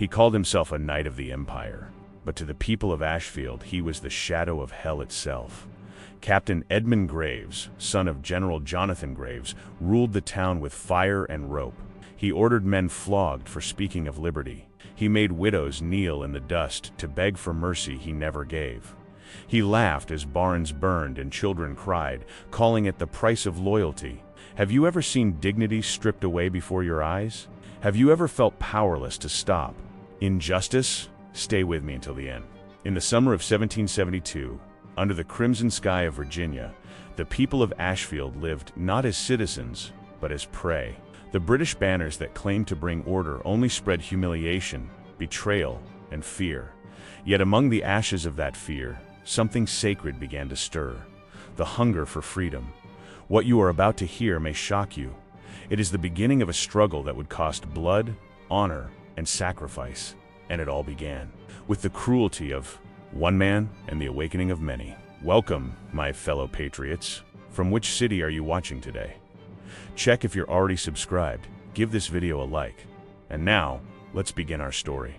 He called himself a knight of the empire, but to the people of Ashfield he was the shadow of hell itself. Captain Edmund Graves, son of General Jonathan Graves, ruled the town with fire and rope. He ordered men flogged for speaking of liberty. He made widows kneel in the dust to beg for mercy he never gave. He laughed as barns burned and children cried, calling it the price of loyalty. Have you ever seen dignity stripped away before your eyes? Have you ever felt powerless to stop injustice? Stay with me until the end. In the summer of 1772, under the crimson sky of Virginia, the people of Ashfield lived not as citizens, but as prey. The British banners that claimed to bring order only spread humiliation, betrayal, and fear. Yet among the ashes of that fear, something sacred began to stir: the hunger for freedom. What you are about to hear may shock you. It is the beginning of a struggle that would cost blood, honor, and sacrifice. And it all began with the cruelty of one man and the awakening of many. Welcome, my fellow patriots. From which city are you watching today? Check if you're already subscribed, give this video a like. And now, let's begin our story.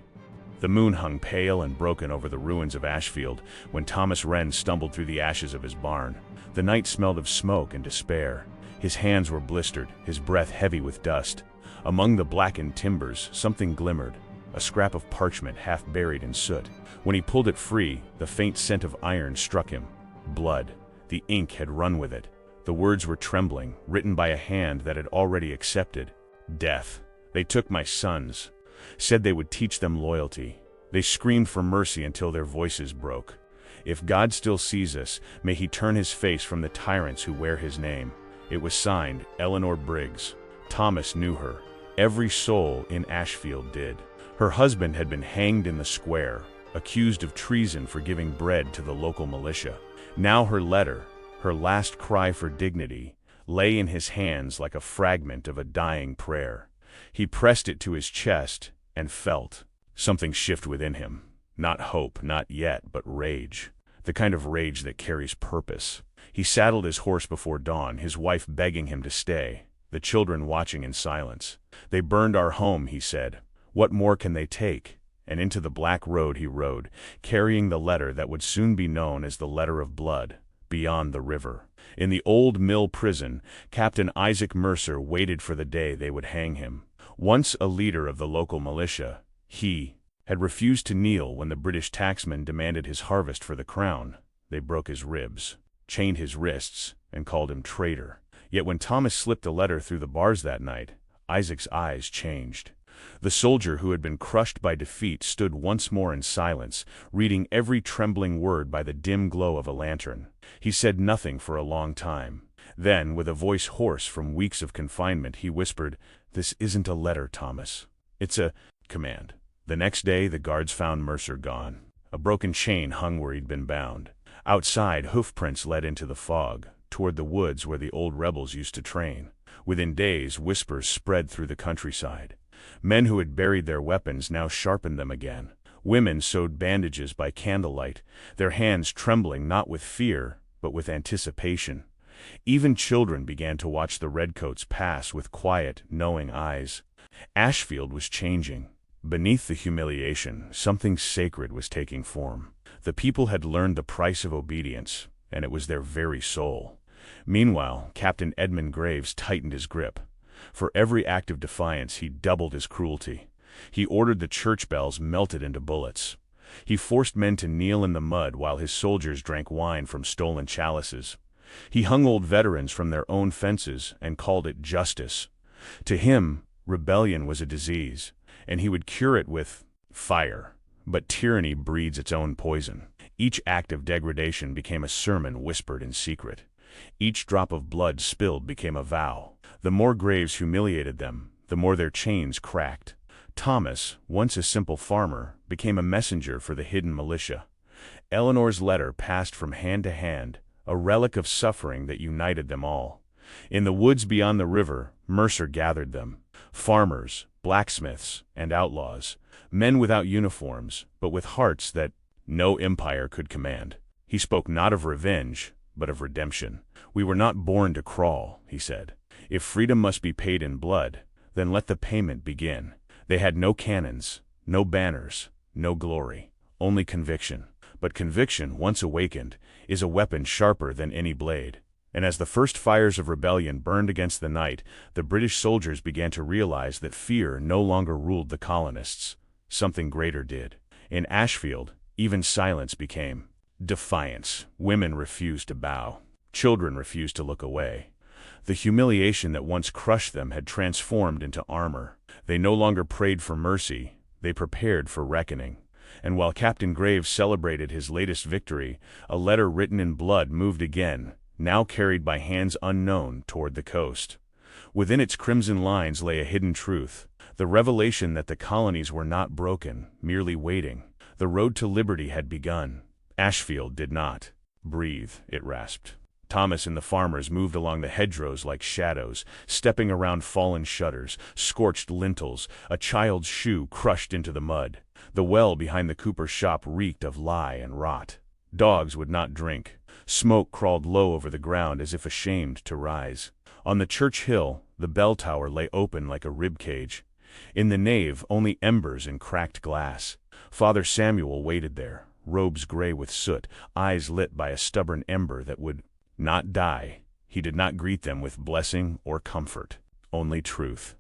The moon hung pale and broken over the ruins of Ashfield when Thomas Wren stumbled through the ashes of his barn. The night smelled of smoke and despair. His hands were blistered, his breath heavy with dust. Among the blackened timbers, something glimmered, a scrap of parchment half buried in soot. When he pulled it free, the faint scent of iron struck him. Blood. The ink had run with it. The words were trembling, written by a hand that had already accepted death. They took my sons, said they would teach them loyalty. They screamed for mercy until their voices broke. If God still sees us, may he turn his face from the tyrants who wear his name. It was signed Eleanor Briggs. Thomas knew her. Every soul in Ashfield did. Her husband had been hanged in the square, accused of treason for giving bread to the local militia. Now her letter, her last cry for dignity, lay in his hands like a fragment of a dying prayer. He pressed it to his chest and felt something shift within him. Not hope, not yet, but rage. The kind of rage that carries purpose. He saddled his horse before dawn, his wife begging him to stay, the children watching in silence. They burned our home, he said. What more can they take? And into the black road he rode, carrying the letter that would soon be known as the letter of blood, beyond the river. In the old mill prison, Captain Isaac Mercer waited for the day they would hang him. Once a leader of the local militia, he had refused to kneel when the British tacksmen demanded his harvest for the crown. They broke his ribs, chained his wrists, and called him traitor. Yet when Thomas slipped the letter through the bars that night, Isaac's eyes changed. The soldier who had been crushed by defeat stood once more in silence, reading every trembling word by the dim glow of a lantern. He said nothing for a long time. Then, with a voice hoarse from weeks of confinement, he whispered, "This isn't a letter, Thomas. It's a command." The next day, the guards found Mercer gone. A broken chain hung where he'd been bound. Outside, hoofprints led into the fog, toward the woods where the old rebels used to train. Within days, whispers spread through the countryside. Men who had buried their weapons now sharpened them again. Women sewed bandages by candlelight, their hands trembling not with fear, but with anticipation. Even children began to watch the redcoats pass with quiet, knowing eyes. Ashfield was changing. Beneath the humiliation, something sacred was taking form. The people had learned the price of obedience, and it was their very soul. Meanwhile, Captain Edmund Graves tightened his grip. For every act of defiance, he doubled his cruelty. He ordered the church bells melted into bullets. He forced men to kneel in the mud while his soldiers drank wine from stolen chalices. He hung old veterans from their own fences and called it justice. To him, rebellion was a disease, and he would cure it with fire. But tyranny breeds its own poison. Each act of degradation became a sermon whispered in secret. Each drop of blood spilled became a vow. The more Graves humiliated them, the more their chains cracked. Thomas, once a simple farmer, became a messenger for the hidden militia. Eleanor's letter passed from hand to hand, a relic of suffering that united them all. In the woods beyond the river, Mercer gathered them. Farmers, blacksmiths, and outlaws. Men without uniforms, but with hearts that no empire could command. He spoke not of revenge, but of redemption. "We were not born to crawl," he said. "If freedom must be paid in blood, then let the payment begin." They had no cannons, No banners, no glory, only conviction. But conviction, once awakened, is a weapon sharper than any blade. And as the first fires of rebellion burned against the night, the British soldiers began to realize that fear no longer ruled the colonists. Something greater did. In Ashfield, even silence became defiance. Women refused to bow. Children refused to look away. The humiliation that once crushed them had transformed into armor. They no longer prayed for mercy, they prepared for reckoning. And while Captain Graves celebrated his latest victory, a letter written in blood moved again, now carried by hands unknown, toward the coast. Within its crimson lines lay a hidden truth, the revelation that the colonies were not broken, merely waiting. The road to liberty had begun. Ashfield did not breathe, it rasped. Thomas and the farmers moved along the hedgerows like shadows, stepping around fallen shutters, scorched lintels, a child's shoe crushed into the mud. The well behind the cooper's shop reeked of lye and rot. Dogs would not drink. Smoke crawled low over the ground as if ashamed to rise. On the church hill, the bell tower lay open like a rib cage. In the nave, only embers and cracked glass. Father Samuel waited there, robes gray with soot, eyes lit by a stubborn ember that would not die. He did not greet them with blessing or comfort, only truth.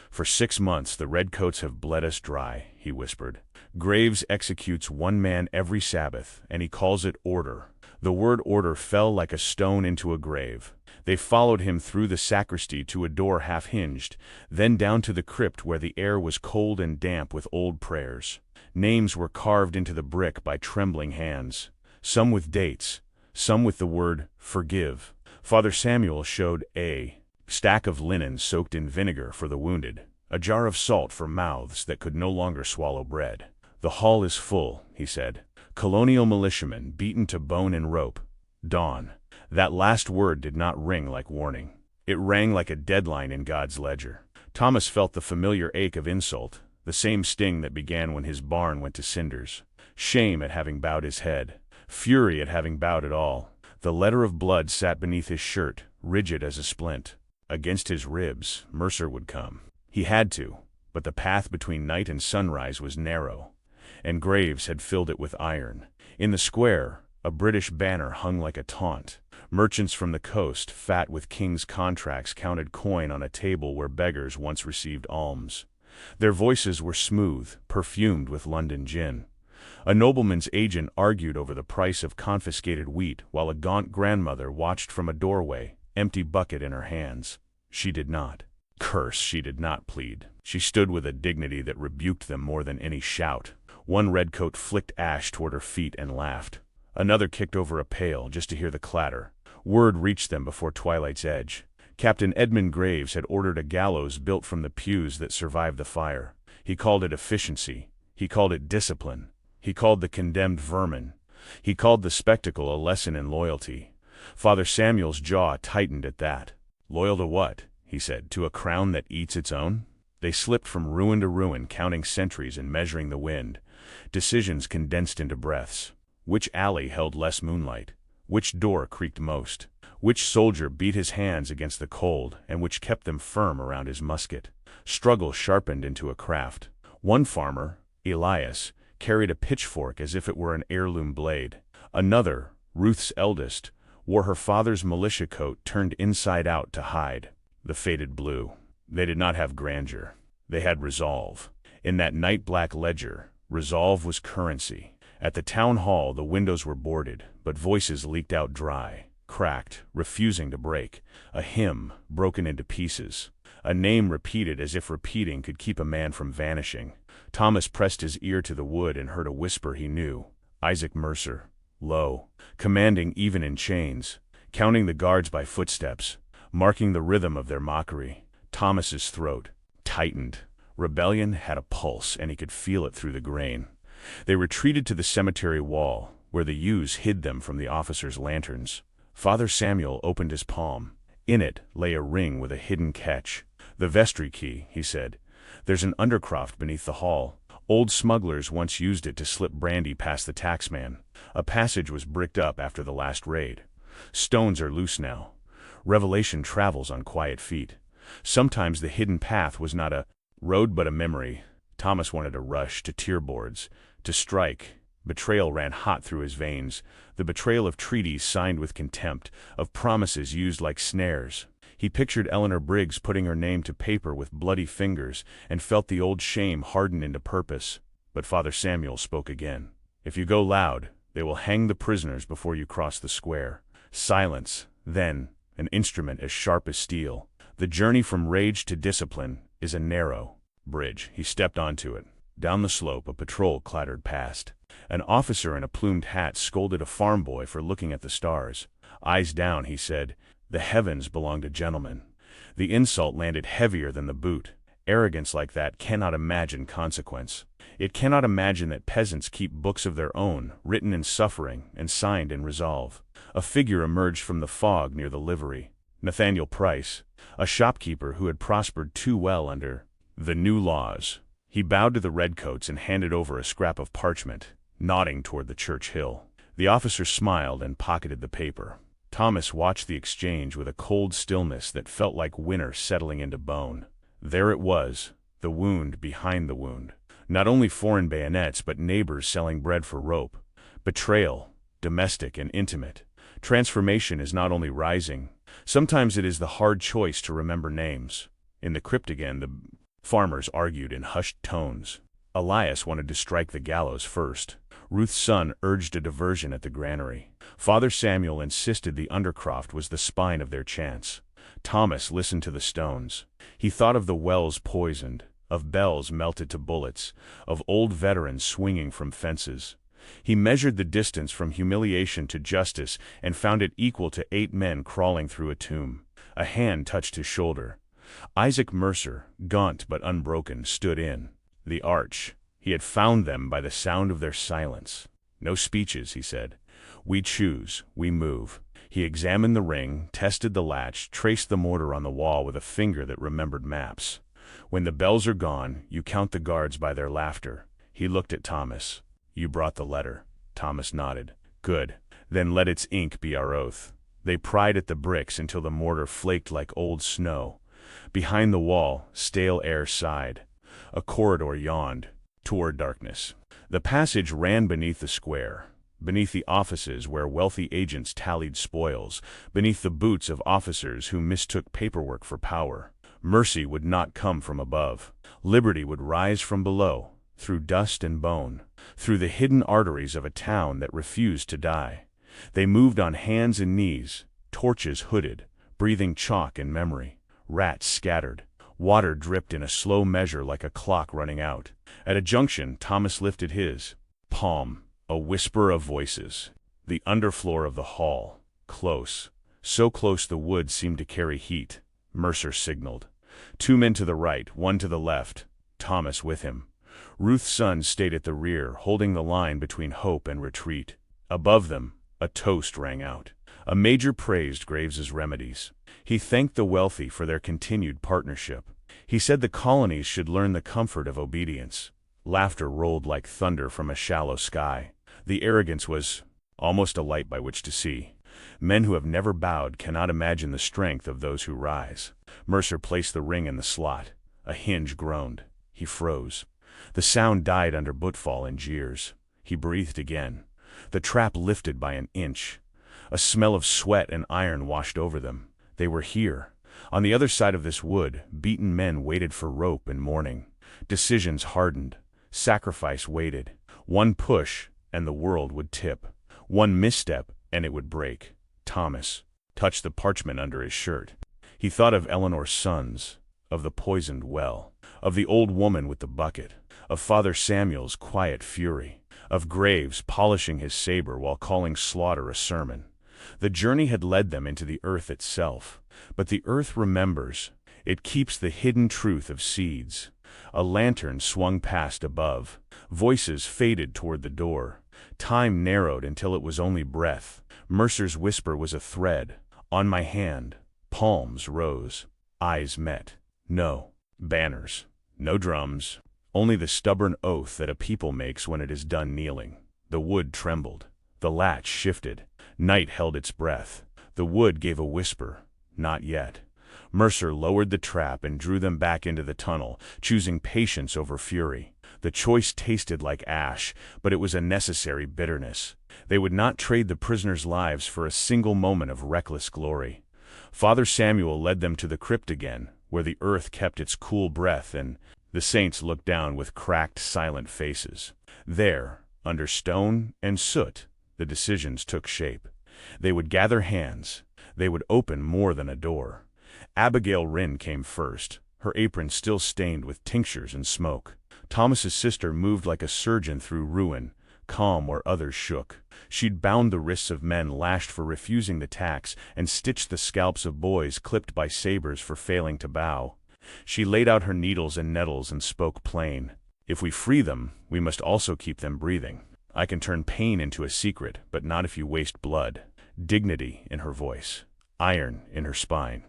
"For 6 months the redcoats have bled us dry," he whispered. "Graves executes one man every Sabbath, and he calls it order." The word order fell like a stone into a grave. They followed him through the sacristy to a door half-hinged, then down to the crypt where the air was cold and damp with old prayers. Names were carved into the brick by trembling hands, some with dates, some with the word "forgive." Father Samuel showed a stack of linen soaked in vinegar for the wounded, a jar of salt for mouths that could no longer swallow bread. "The hall is full," he said. "Colonial militiamen beaten to bone and rope. Dawn." That last word did not ring like warning. It rang like a deadline in God's ledger. Thomas felt the familiar ache of insult, the same sting that began when his barn went to cinders. Shame at having bowed his head. Fury at having bowed at all. The letter of blood sat beneath his shirt, rigid as a splint. Against his ribs, Mercer would come. He had to, but the path between night and sunrise was narrow, and Graves had filled it with iron. In the square, a British banner hung like a taunt. Merchants from the coast, fat with king's contracts, counted coin on a table where beggars once received alms. Their voices were smooth, perfumed with London gin. A nobleman's agent argued over the price of confiscated wheat while a gaunt grandmother watched from a doorway, empty bucket in her hands. She did not curse, she did not plead. She stood with a dignity that rebuked them more than any shout. One redcoat flicked ash toward her feet and laughed. Another kicked over a pail just to hear the clatter. Word reached them before twilight's edge. Captain Edmund Graves had ordered a gallows built from the pews that survived the fire. He called it efficiency. He called it discipline. He called the condemned vermin. He called the spectacle a lesson in loyalty. Father Samuel's jaw tightened at that. "Loyal to what?" he said. "To a crown that eats its own?" They slipped from ruin to ruin, counting centuries and measuring the wind. Decisions condensed into breaths. Which alley held less moonlight? Which door creaked most? Which soldier beat his hands against the cold, and which kept them firm around his musket? Struggle sharpened into a craft. One farmer, Elias, carried a pitchfork as if it were an heirloom blade. Another, Ruth's eldest, wore her father's militia coat turned inside out to hide the faded blue. They did not have grandeur. They had resolve. In that night-black ledger, resolve was currency. At the town hall, the windows were boarded, but voices leaked out dry, cracked, refusing to break. A hymn, broken into pieces. A name repeated as if repeating could keep a man from vanishing. Thomas pressed his ear to the wood and heard a whisper he knew. Isaac Mercer. Low, commanding even in chains, counting the guards by footsteps, marking the rhythm of their mockery. Thomas's throat tightened. Rebellion had a pulse, and he could feel it through the grain. They retreated to the cemetery wall, where the yews hid them from the officers' lanterns. Father Samuel opened his palm. In it lay a ring with a hidden catch. "The vestry key," he said. "There's an undercroft beneath the hall. Old smugglers once used it to slip brandy past the taxman. A passage was bricked up after the last raid. Stones are loose now. Revelation travels on quiet feet. Sometimes the hidden path was not a road but a memory. Thomas wanted to rush to tearboards, to strike. Betrayal ran hot through his veins, the betrayal of treaties signed with contempt, of promises used like snares. He pictured Eleanor Briggs putting her name to paper with bloody fingers and felt the old shame harden into purpose. But Father Samuel spoke again. "If you go loud, they will hang the prisoners before you cross the square." Silence, then, an instrument as sharp as steel. The journey from rage to discipline is a narrow bridge. He stepped onto it. Down the slope, a patrol clattered past. An officer in a plumed hat scolded a farm boy for looking at the stars. "Eyes down," he said. "The heavens belong to gentlemen." The insult landed heavier than the boot. Arrogance like that cannot imagine consequence. It cannot imagine that peasants keep books of their own, written in suffering and signed in resolve. A figure emerged from the fog near the livery. Nathaniel Price, a shopkeeper who had prospered too well under the new laws. He bowed to the redcoats and handed over a scrap of parchment, nodding toward the church hill. The officer smiled and pocketed the paper. Thomas watched the exchange with a cold stillness that felt like winter settling into bone. There it was, the wound behind the wound. Not only foreign bayonets, but neighbors selling bread for rope. Betrayal, domestic and intimate. Transformation is not only rising. Sometimes it is the hard choice to remember names. In the crypt again, the farmers argued in hushed tones. Elias wanted to strike the gallows first. Ruth's son urged a diversion at the granary. Father Samuel insisted the undercroft was the spine of their chance. Thomas listened to the stones. He thought of the wells poisoned, of bells melted to bullets, of old veterans swinging from fences. He measured the distance from humiliation to justice and found it equal to 8 men crawling through a tomb. A hand touched his shoulder. Isaac Mercer, gaunt but unbroken, stood in the arch. He had found them by the sound of their silence. "No speeches," he said. "We choose, we move." He examined the ring, tested the latch, traced the mortar on the wall with a finger that remembered maps. "When the bells are gone, you count the guards by their laughter." He looked at Thomas. "You brought the letter." Thomas nodded. "Good. Then let its ink be our oath." They pried at the bricks until the mortar flaked like old snow. Behind the wall, stale air sighed. A corridor yawned toward darkness. The passage ran beneath the square, beneath the offices where wealthy agents tallied spoils, beneath the boots of officers who mistook paperwork for power. Mercy would not come from above. Liberty would rise from below, through dust and bone, through the hidden arteries of a town that refused to die. They moved on hands and knees, torches hooded, breathing chalk and memory. Rats scattered. Water dripped in a slow measure like a clock running out. At a junction, Thomas lifted his palm. A whisper of voices. The underfloor of the hall. Close. So close the wood seemed to carry heat. Mercer signaled. 2 men to the right, 1 to the left. Thomas with him. Ruth's son stayed at the rear, holding the line between hope and retreat. Above them, a toast rang out. A major praised Graves's remedies. He thanked the wealthy for their continued partnership. He said the colonies should learn the comfort of obedience. Laughter rolled like thunder from a shallow sky. The arrogance was almost a light by which to see. Men who have never bowed cannot imagine the strength of those who rise. Mercer placed the ring in the slot. A hinge groaned. He froze. The sound died under bootfall and jeers. He breathed again. The trap lifted by an inch. A smell of sweat and iron washed over them. They were here. On the other side of this wood, beaten men waited for rope and mourning. Decisions hardened. Sacrifice waited. One push, and the world would tip. One misstep, and it would break. Thomas touched the parchment under his shirt. He thought of Eleanor's sons, of the poisoned well, of the old woman with the bucket, of Father Samuel's quiet fury, of Graves polishing his saber while calling slaughter a sermon. The journey had led them into the earth itself, but the earth remembers. It keeps the hidden truth of seeds. A lantern swung past above. Voices faded toward the door. Time narrowed until it was only breath. Mercer's whisper was a thread. On my hand. Palms rose. Eyes met. No banners. No drums. Only the stubborn oath that a people makes when it is done kneeling. The wood trembled. The latch shifted. Night held its breath. The wood gave a whisper. Not yet. Mercer lowered the trap and drew them back into the tunnel, choosing patience over fury. The choice tasted like ash, but it was a necessary bitterness. They would not trade the prisoners' lives for a single moment of reckless glory. Father Samuel led them to the crypt again, where the earth kept its cool breath, and the saints looked down with cracked, silent faces. There, under stone and soot, the decisions took shape. They would gather hands. They would open more than a door. Abigail Rynn came first, her apron still stained with tinctures and smoke. Thomas's sister moved like a surgeon through ruin, calm where others shook. She'd bound the wrists of men lashed for refusing the tax and stitched the scalps of boys clipped by sabers for failing to bow. She laid out her needles and nettles and spoke plain. If we free them, we must also keep them breathing. I can turn pain into a secret, but not if you waste blood. Dignity in her voice, iron in her spine.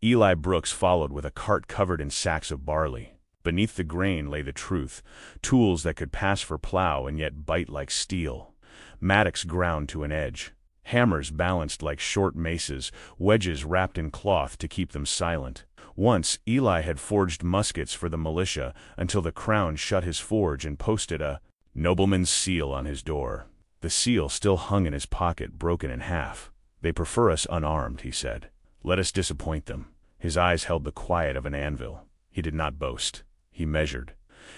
Eli Brooks followed with a cart covered in sacks of barley. Beneath the grain lay the truth, tools that could pass for plow and yet bite like steel. Mattocks ground to an edge. Hammers balanced like short maces, wedges wrapped in cloth to keep them silent. Once, Eli had forged muskets for the militia until the Crown shut his forge and posted a nobleman's seal on his door. The seal still hung in his pocket, broken in half. They prefer us unarmed, he said. Let us disappoint them. His eyes held the quiet of an anvil. He did not boast. He measured.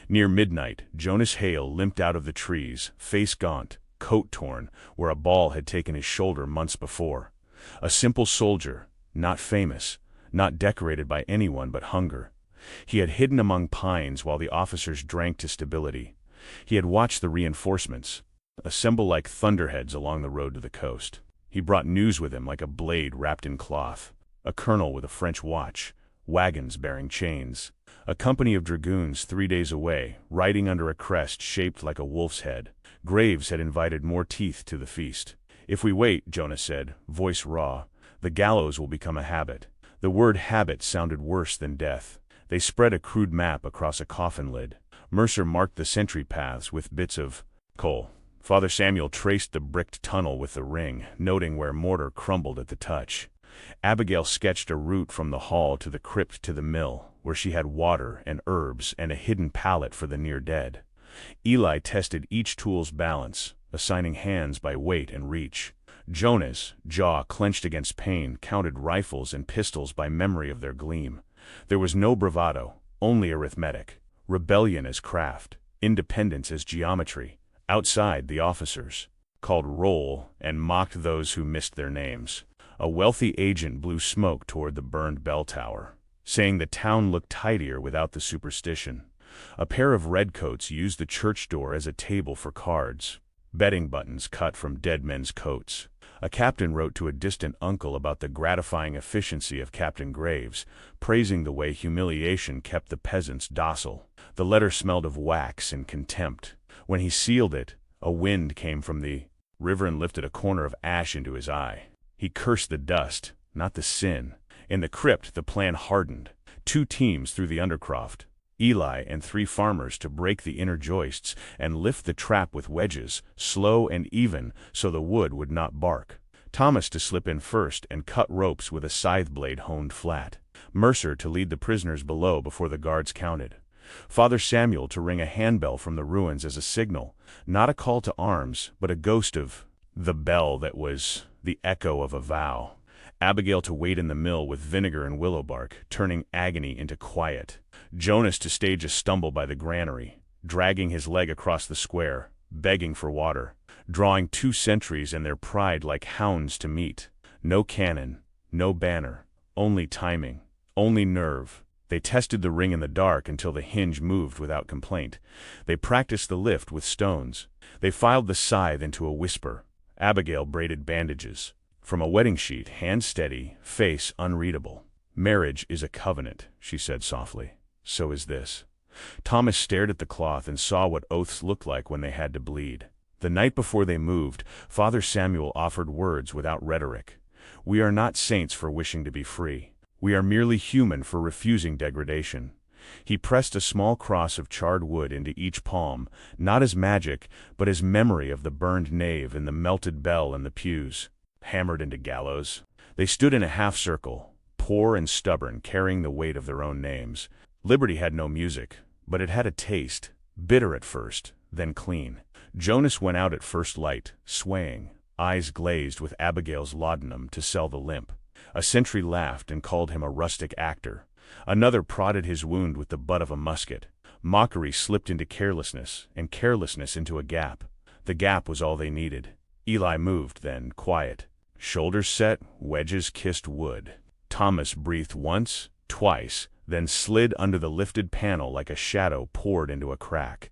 Near midnight, Jonas Hale limped out of the trees, face gaunt, coat torn, where a ball had taken his shoulder months before. A simple soldier, not famous, not decorated by anyone but hunger. He had hidden among pines while the officers drank to stability. He had watched the reinforcements assemble like thunderheads along the road to the coast. He brought news with him like a blade wrapped in cloth. A colonel with a French watch, wagons bearing chains. A company of dragoons 3 days away, riding under a crest shaped like a wolf's head. Graves had invited more teeth to the feast. If we wait, Jonas said, voice raw, the gallows will become a habit. The word habit sounded worse than death. They spread a crude map across a coffin lid. Mercer marked the sentry paths with bits of coal. Father Samuel traced the bricked tunnel with the ring, noting where mortar crumbled at the touch. Abigail sketched a route from the hall to the crypt to the mill, where she had water and herbs and a hidden pallet for the near-dead. Eli tested each tool's balance, assigning hands by weight and reach. Jonas, jaw clenched against pain, counted rifles and pistols by memory of their gleam. There was no bravado, only arithmetic. Rebellion as craft, independence as geometry. Outside, the officers called roll and mocked those who missed their names. A wealthy agent blew smoke toward the burned bell tower, saying the town looked tidier without the superstition. A pair of redcoats used the church door as a table for cards, betting buttons cut from dead men's coats. A captain wrote to a distant uncle about the gratifying efficiency of Captain Graves, praising the way humiliation kept the peasants docile. The letter smelled of wax and contempt. When he sealed it, a wind came from the river and lifted a corner of ash into his eye. He cursed the dust, not the sin. In the crypt, the plan hardened. 2 teams through the undercroft, Eli and 3 farmers to break the inner joists and lift the trap with wedges, slow and even, so the wood would not bark. Thomas to slip in first and cut ropes with a scythe blade honed flat. Mercer to lead the prisoners below before the guards counted. Father Samuel to ring a handbell from the ruins as a signal, not a call to arms, but a ghost of the bell that was the echo of a vow. Abigail to wait in the mill with vinegar and willow bark, turning agony into quiet. Jonas to stage a stumble by the granary, dragging his leg across the square, begging for water, drawing 2 sentries and their pride like hounds to meet. No cannon, no banner, only timing, only nerve. They tested the ring in the dark until the hinge moved without complaint. They practiced the lift with stones. They filed the scythe into a whisper. Abigail braided bandages. From a wedding sheet, hand steady, face unreadable. Marriage is a covenant, she said softly. So is this. Thomas stared at the cloth and saw what oaths looked like when they had to bleed. The night before they moved, Father Samuel offered words without rhetoric. We are not saints for wishing to be free. We are merely human for refusing degradation. He pressed a small cross of charred wood into each palm, not as magic, but as memory of the burned nave and the melted bell in the pews. Hammered into gallows. They stood in a half-circle, poor and stubborn, carrying the weight of their own names. Liberty had no music, but it had a taste, bitter at first, then clean. Jonas went out at first light, swaying, eyes glazed with Abigail's laudanum to sell the limp. A sentry laughed and called him a rustic actor. Another prodded his wound with the butt of a musket. Mockery slipped into carelessness, and carelessness into a gap. The gap was all they needed. Eli moved then, quiet. Shoulders set, wedges kissed wood. Thomas breathed once, twice, then slid under the lifted panel like a shadow poured into a crack.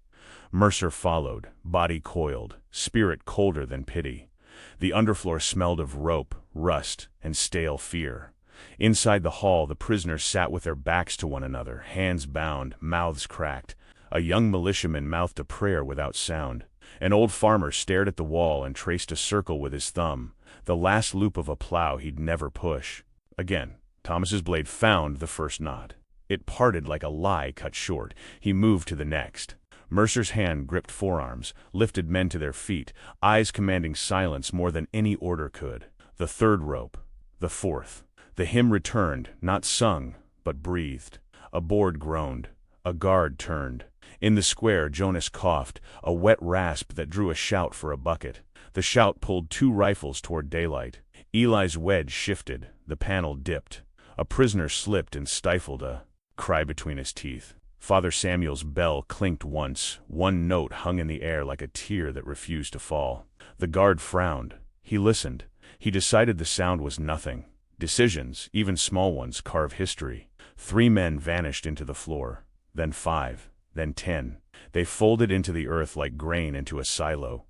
Mercer followed, body coiled, spirit colder than pity. The underfloor smelled of rope, rust, and stale fear. Inside the hall the prisoners sat with their backs to one another, hands bound, mouths cracked. A young militiaman mouthed a prayer without sound. An old farmer stared at the wall and traced a circle with his thumb, the last loop of a plow he'd never push. Again, Thomas's blade found the first knot. It parted like a lie cut short. He moved to the next. Mercer's hand gripped forearms, lifted men to their feet, eyes commanding silence more than any order could. The third rope. The fourth. The hymn returned, not sung, but breathed. A board groaned. A guard turned. In the square Jonas coughed, a wet rasp that drew a shout for a bucket. The shout pulled 2 rifles toward daylight. Eli's wedge shifted, the panel dipped. A prisoner slipped and stifled a cry between his teeth. Father Samuel's bell clinked once, one note hung in the air like a tear that refused to fall. The guard frowned. He listened. He decided the sound was nothing. Decisions, even small ones, carve history. 3 men vanished into the floor, then 5, then 10. They folded into the earth like grain into a silo.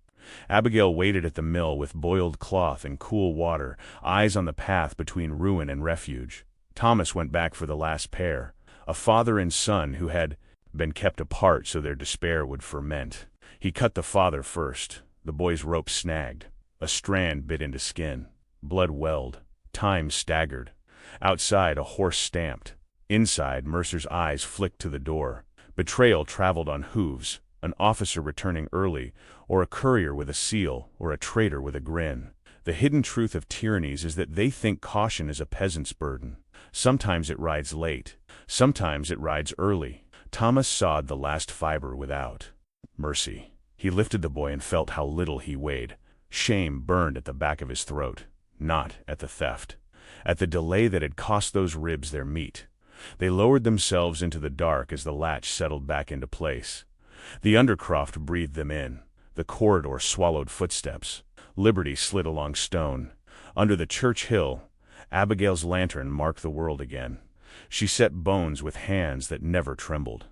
Abigail waited at the mill with boiled cloth and cool water, eyes on the path between ruin and refuge. Thomas went back for the last pair, a father and son who had been kept apart so their despair would ferment. He cut the father first. The boy's rope snagged. A strand bit into skin. Blood welled. Time staggered. Outside, a horse stamped. Inside, Mercer's eyes flicked to the door. Betrayal traveled on hooves, an officer returning early, or a courier with a seal, or a traitor with a grin. The hidden truth of tyrannies is that they think caution is a peasant's burden. Sometimes it rides late. Sometimes it rides early. Thomas sawed the last fiber without mercy. He lifted the boy and felt how little he weighed. Shame burned at the back of his throat. Not at the theft. At the delay that had cost those ribs their meat. They lowered themselves into the dark as the latch settled back into place. The undercroft breathed them in. The corridor swallowed footsteps. Liberty slid along stone. Under the church hill, Abigail's lantern marked the world again. She set bones with hands that never trembled.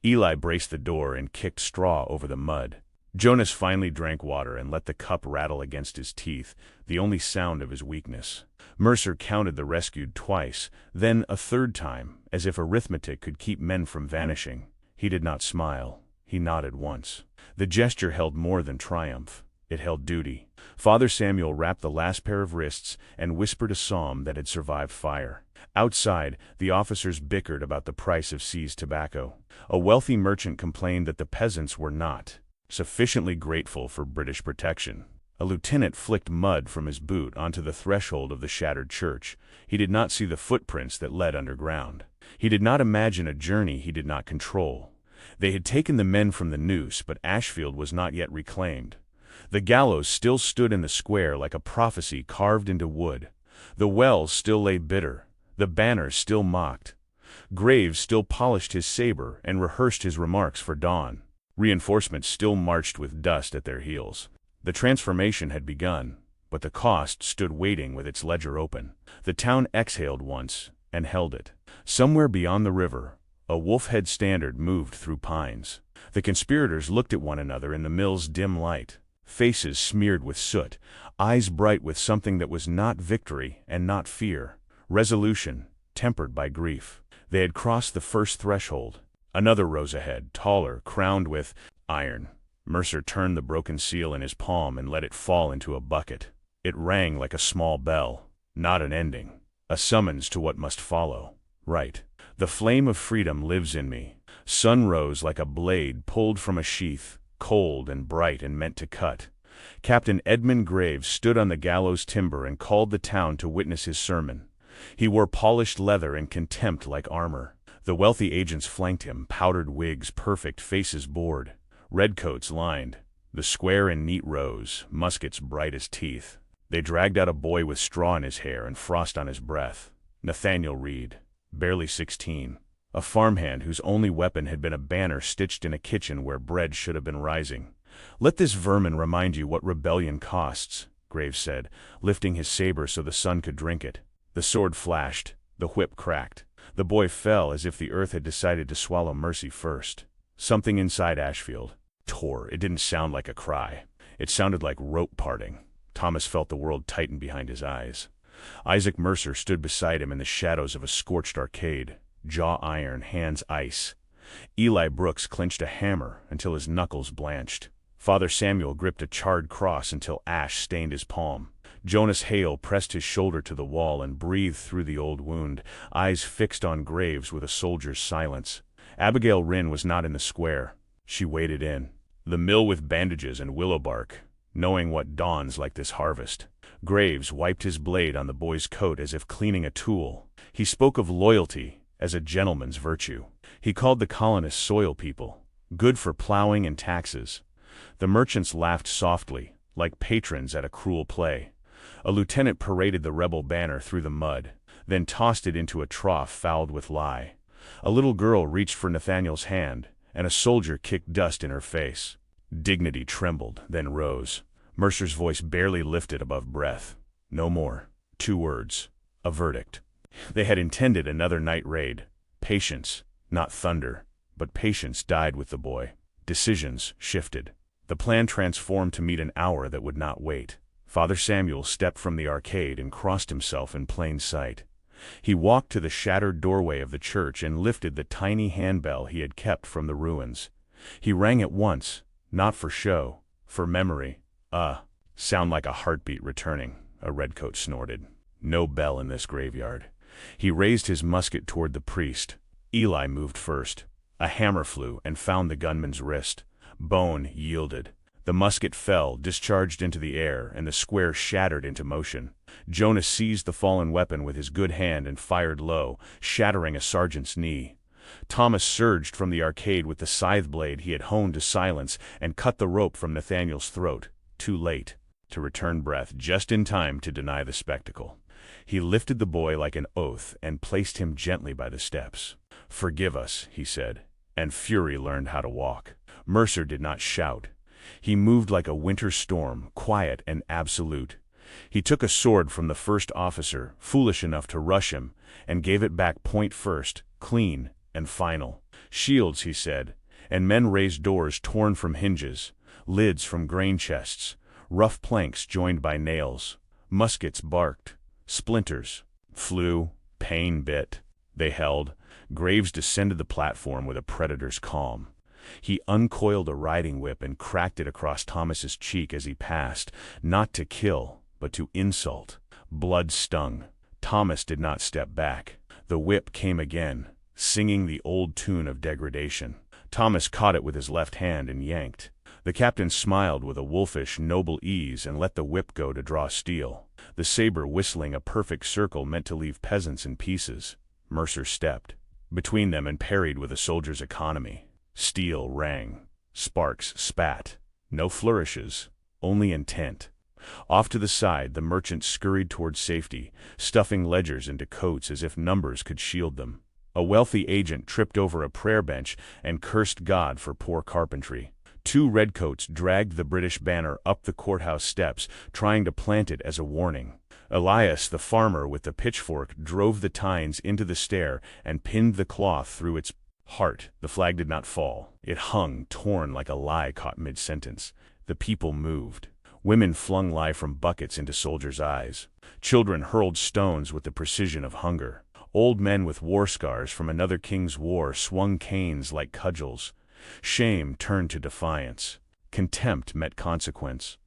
Eli braced the door and kicked straw over the mud. Jonas finally drank water and let the cup rattle against his teeth, the only sound of his weakness. Mercer counted the rescued twice, then a third time, as if arithmetic could keep men from vanishing. He did not smile. He nodded once. The gesture held more than triumph. It held duty. Father Samuel wrapped the last pair of wrists and whispered a psalm that had survived fire. Outside, the officers bickered about the price of seized tobacco. A wealthy merchant complained that the peasants were not sufficiently grateful for British protection. A lieutenant flicked mud from his boot onto the threshold of the shattered church. He did not see the footprints that led underground. He did not imagine a journey he did not control. They had taken the men from the noose, but Ashfield was not yet reclaimed. The gallows still stood in the square like a prophecy carved into wood. The wells still lay bitter. The banner still mocked. Graves still polished his saber and rehearsed his remarks for dawn. Reinforcements still marched with dust at their heels. The transformation had begun, but the cost stood waiting with its ledger open. The town exhaled once and held it. Somewhere beyond the river, a wolf-head standard moved through pines. The conspirators looked at one another in the mill's dim light, faces smeared with soot, eyes bright with something that was not victory and not fear, resolution, tempered by grief. They had crossed the first threshold. Another rose ahead, taller, crowned with iron. Mercer turned the broken seal in his palm and let it fall into a bucket. It rang like a small bell, not an ending, a summons to what must follow. Right. The flame of freedom lives in me. Sun rose like a blade pulled from a sheath, cold and bright and meant to cut. Captain Edmund Graves stood on the gallows timber and called the town to witness his sermon. He wore polished leather and contempt like armor. The wealthy agents flanked him, powdered wigs, perfect faces bored. Redcoats lined the square in neat rows, muskets bright as teeth. They dragged out a boy with straw in his hair and frost on his breath. Nathaniel Reed, barely 16. A farmhand whose only weapon had been a banner stitched in a kitchen where bread should have been rising. "Let this vermin remind you what rebellion costs," Graves said, lifting his saber so the sun could drink it. The sword flashed, the whip cracked. The boy fell as if the earth had decided to swallow mercy first. Something inside Ashfield tore. It didn't sound like a cry. It sounded like rope parting. Thomas felt the world tighten behind his eyes. Isaac Mercer stood beside him in the shadows of a scorched arcade, jaw iron, hands ice. Eli Brooks clenched a hammer until his knuckles blanched. Father Samuel gripped a charred cross until ash stained his palm. Jonas Hale pressed his shoulder to the wall and breathed through the old wound, eyes fixed on Graves with a soldier's silence. Abigail Rynn was not in the square. She waited in the mill with bandages and willow bark, knowing what dawns like this harvest. Graves wiped his blade on the boy's coat as if cleaning a tool. He spoke of loyalty as a gentleman's virtue. He called the colonists soil people, good for plowing and taxes. The merchants laughed softly, like patrons at a cruel play. A lieutenant paraded the rebel banner through the mud, then tossed it into a trough fouled with lye. A little girl reached for Nathaniel's hand, and a soldier kicked dust in her face. Dignity trembled, then rose. Mercer's voice barely lifted above breath. No more. 2 words. A verdict. They had intended another night raid. Patience, not thunder, but patience died with the boy. Decisions shifted. The plan transformed to meet an hour that would not wait. Father Samuel stepped from the arcade and crossed himself in plain sight. He walked to the shattered doorway of the church and lifted the tiny handbell he had kept from the ruins. He rang it once, not for show, for memory. Sound like a heartbeat returning, a redcoat snorted. No bell in this graveyard. He raised his musket toward the priest. Eli moved first. A hammer flew and found the gunman's wrist. Bone yielded. The musket fell, discharged into the air, and the square shattered into motion. Jonas seized the fallen weapon with his good hand and fired low, shattering a sergeant's knee. Thomas surged from the arcade with the scythe blade he had honed to silence and cut the rope from Nathaniel's throat. Too late to return breath, just in time to deny the spectacle. He lifted the boy like an oath and placed him gently by the steps. "Forgive us," he said, and fury learned how to walk. Mercer did not shout. He moved like a winter storm, quiet and absolute. He took a sword from the first officer, foolish enough to rush him, and gave it back point first, clean and final. "Shields," he said, and men raised doors torn from hinges, lids from grain chests, rough planks joined by nails. Muskets barked. Splinters flew. Pain bit. They held. Graves descended the platform with a predator's calm. He uncoiled a riding whip and cracked it across Thomas's cheek as he passed, not to kill, but to insult. Blood stung. Thomas did not step back. The whip came again, singing the old tune of degradation. Thomas caught it with his left hand and yanked. The captain smiled with a wolfish, noble ease and let the whip go to draw steel. The saber whistling a perfect circle meant to leave peasants in pieces. Mercer stepped between them and parried with a soldier's economy. Steel rang. Sparks spat. No flourishes, only intent. Off to the side, the merchant scurried toward safety, stuffing ledgers into coats as if numbers could shield them. A wealthy agent tripped over a prayer bench and cursed God for poor carpentry. 2 redcoats dragged the British banner up the courthouse steps, trying to plant it as a warning. Elias, the farmer with the pitchfork, drove the tines into the stair and pinned the cloth through its heart. The flag did not fall. It hung, torn like a lie caught mid-sentence. The people moved. Women flung lye from buckets into soldiers' eyes. Children hurled stones with the precision of hunger. Old men with war scars from another king's war swung canes like cudgels. Shame turned to defiance. Contempt met consequence.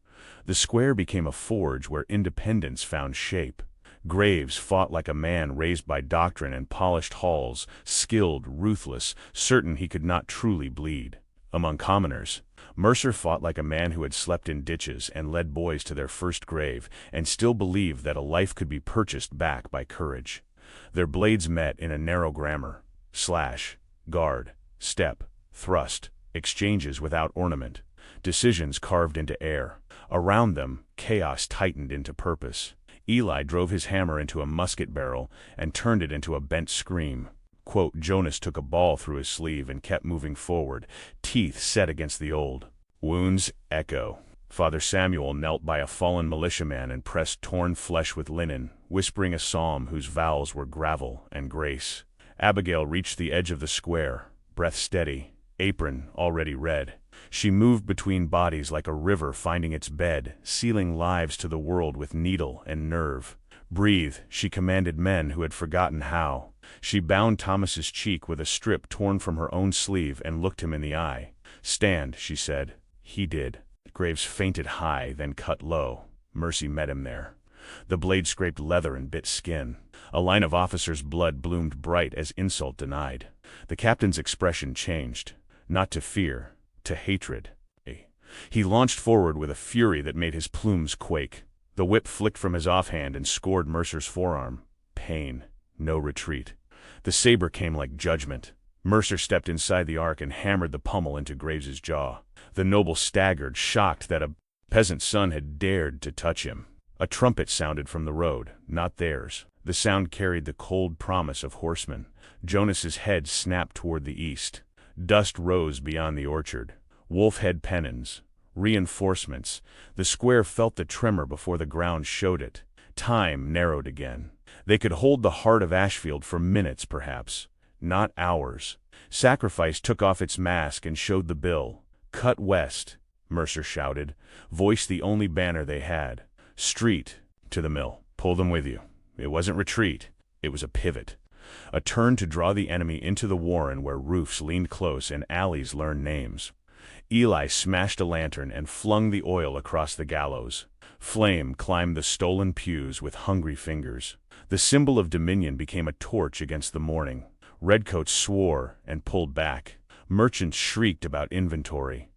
The square became a forge where independence found shape. Graves fought like a man raised by doctrine and polished halls, skilled, ruthless, certain he could not truly bleed. Among commoners, Mercer fought like a man who had slept in ditches and led boys to their first grave, and still believed that a life could be purchased back by courage. Their blades met in a narrow grammar: slash, guard, step, thrust, exchanges without ornament, decisions carved into air. Around them, chaos tightened into purpose. Eli drove his hammer into a musket barrel and turned it into a bent scream. Quote, Jonas took a ball through his sleeve and kept moving forward, teeth set against the old wounds. Echo. Father Samuel knelt by a fallen militiaman and pressed torn flesh with linen, whispering a psalm whose vowels were gravel and grace. Abigail reached the edge of the square, breath steady, apron already red. She moved between bodies like a river finding its bed, sealing lives to the world with needle and nerve. Breathe, she commanded men who had forgotten how. She bound Thomas's cheek with a strip torn from her own sleeve and looked him in the eye. Stand, she said. He did. Graves fainted high, then cut low. Mercy met him there. The blade scraped leather and bit skin. A line of officers' blood bloomed bright as insult denied. The captain's expression changed, not to fear, to hatred. He launched forward with a fury that made his plumes quake. The whip flicked from his offhand and scored Mercer's forearm. Pain, no retreat. The saber came like judgment. Mercer stepped inside the arc and hammered the pommel into Graves's jaw. The noble staggered, shocked that a peasant's son had dared to touch him. A trumpet sounded from the road, not theirs. The sound carried the cold promise of horsemen. Jonas's head snapped toward the east. Dust rose beyond the orchard. Wolf-head pennons, reinforcements. The square felt the tremor before the ground showed it. Time narrowed again. They could hold the heart of Ashfield for minutes, perhaps, not hours. Sacrifice took off its mask and showed the bill. Cut west, Mercer shouted, voiced the only banner they had. Street, to the mill. Pull them with you. It wasn't retreat. It was a pivot. A turn to draw the enemy into the warren where roofs leaned close and alleys learned names. Eli smashed a lantern and flung the oil across the gallows. Flame climbed the stolen pews with hungry fingers. The symbol of dominion became a torch against the morning. Redcoats swore and pulled back. Merchants shrieked about inventory.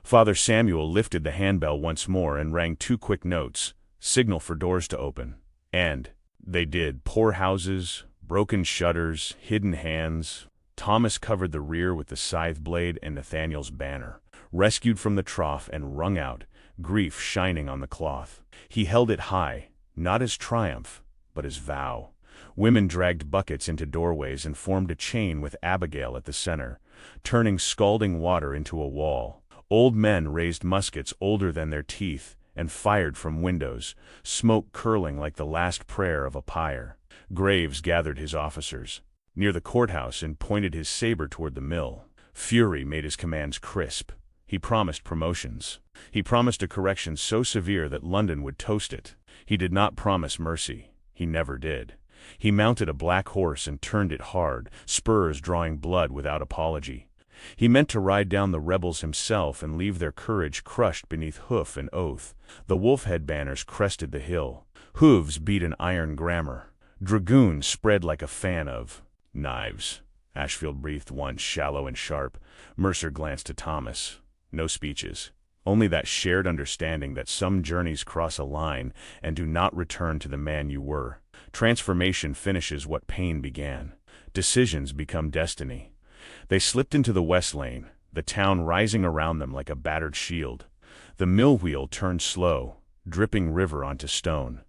Father Samuel lifted the handbell once more and rang two quick notes, signal for doors to open. And they did. Poor houses, broken shutters, hidden hands. Thomas covered the rear with the scythe blade and Nathaniel's banner, rescued from the trough and wrung out, grief shining on the cloth. He held it high, not as triumph, but as vow. Women dragged buckets into doorways and formed a chain with Abigail at the center, turning scalding water into a wall. Old men raised muskets older than their teeth and fired from windows, smoke curling like the last prayer of a pyre. Graves gathered his officers near the courthouse and pointed his saber toward the mill. Fury made his commands crisp. He promised promotions. He promised a correction so severe that London would toast it. He did not promise mercy. He never did. He mounted a black horse and turned it hard, spurs drawing blood without apology. He meant to ride down the rebels himself and leave their courage crushed beneath hoof and oath. The wolf-head banners crested the hill. Hooves beat an iron grammar. Dragoons spread like a fan of knives. Ashfield breathed once, shallow and sharp. Mercer glanced to Thomas. No speeches. Only that shared understanding that some journeys cross a line and do not return to the man you were. Transformation finishes what pain began. Decisions become destiny. They slipped into the west lane, the town rising around them like a battered shield. The mill wheel turned slow, dripping river onto stone.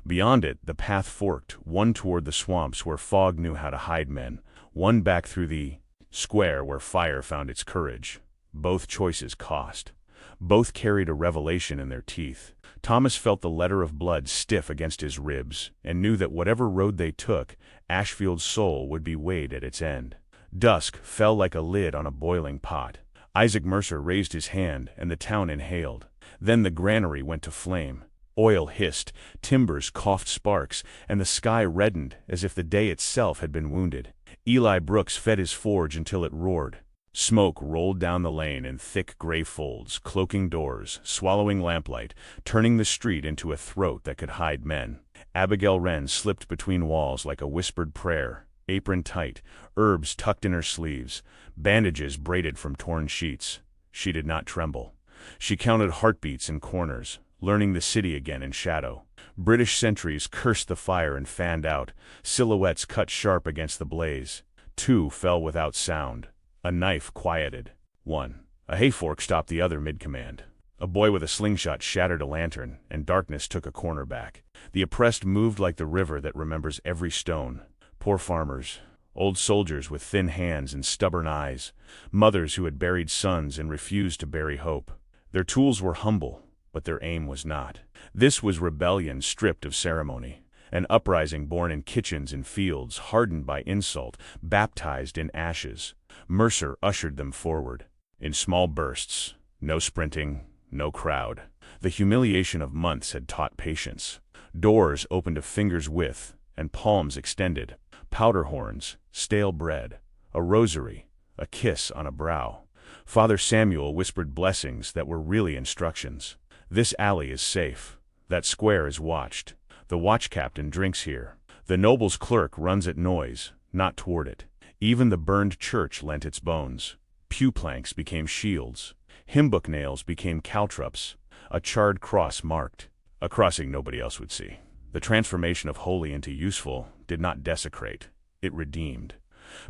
Beyond it, the path forked, one toward the swamps where fog knew how to hide men, one back through the square where fire found its courage. Both choices cost. Both carried a revelation in their teeth. Thomas felt the letter of blood stiff against his ribs, and knew that whatever road they took, Ashfield's soul would be weighed at its end. Dusk fell like a lid on a boiling pot. Isaac Mercer raised his hand, and the town inhaled. Then the granary went to flame. Oil hissed, timbers coughed sparks, and the sky reddened as if the day itself had been wounded. Eli Brooks fed his forge until it roared. Smoke rolled down the lane in thick gray folds, cloaking doors, swallowing lamplight, turning the street into a throat that could hide men. Abigail Wren slipped between walls like a whispered prayer, apron tight, herbs tucked in her sleeves, bandages braided from torn sheets. She did not tremble. She counted heartbeats in corners, learning the city again in shadow. British sentries cursed the fire and fanned out, silhouettes cut sharp against the blaze. 2 fell without sound. A knife quieted 1. A hayfork stopped the other mid-command. A boy with a slingshot shattered a lantern, and darkness took a corner back. The oppressed moved like the river that remembers every stone. Poor farmers, old soldiers with thin hands and stubborn eyes, mothers who had buried sons and refused to bury hope. Their tools were humble, but their aim was not. This was rebellion stripped of ceremony, an uprising born in kitchens and fields, hardened by insult, baptized in ashes. Mercer ushered them forward, in small bursts, no sprinting, no crowd. The humiliation of months had taught patience. Doors opened a finger's width, and palms extended. Powder horns, stale bread, a rosary, a kiss on a brow. Father Samuel whispered blessings that were really instructions. This alley is safe. That square is watched. The watch captain drinks here. The noble's clerk runs at noise, not toward it. Even the burned church lent its bones. Pew planks became shields. Hymnbook nails became caltrops. A charred cross marked a crossing nobody else would see. The transformation of holy into useful did not desecrate. It redeemed.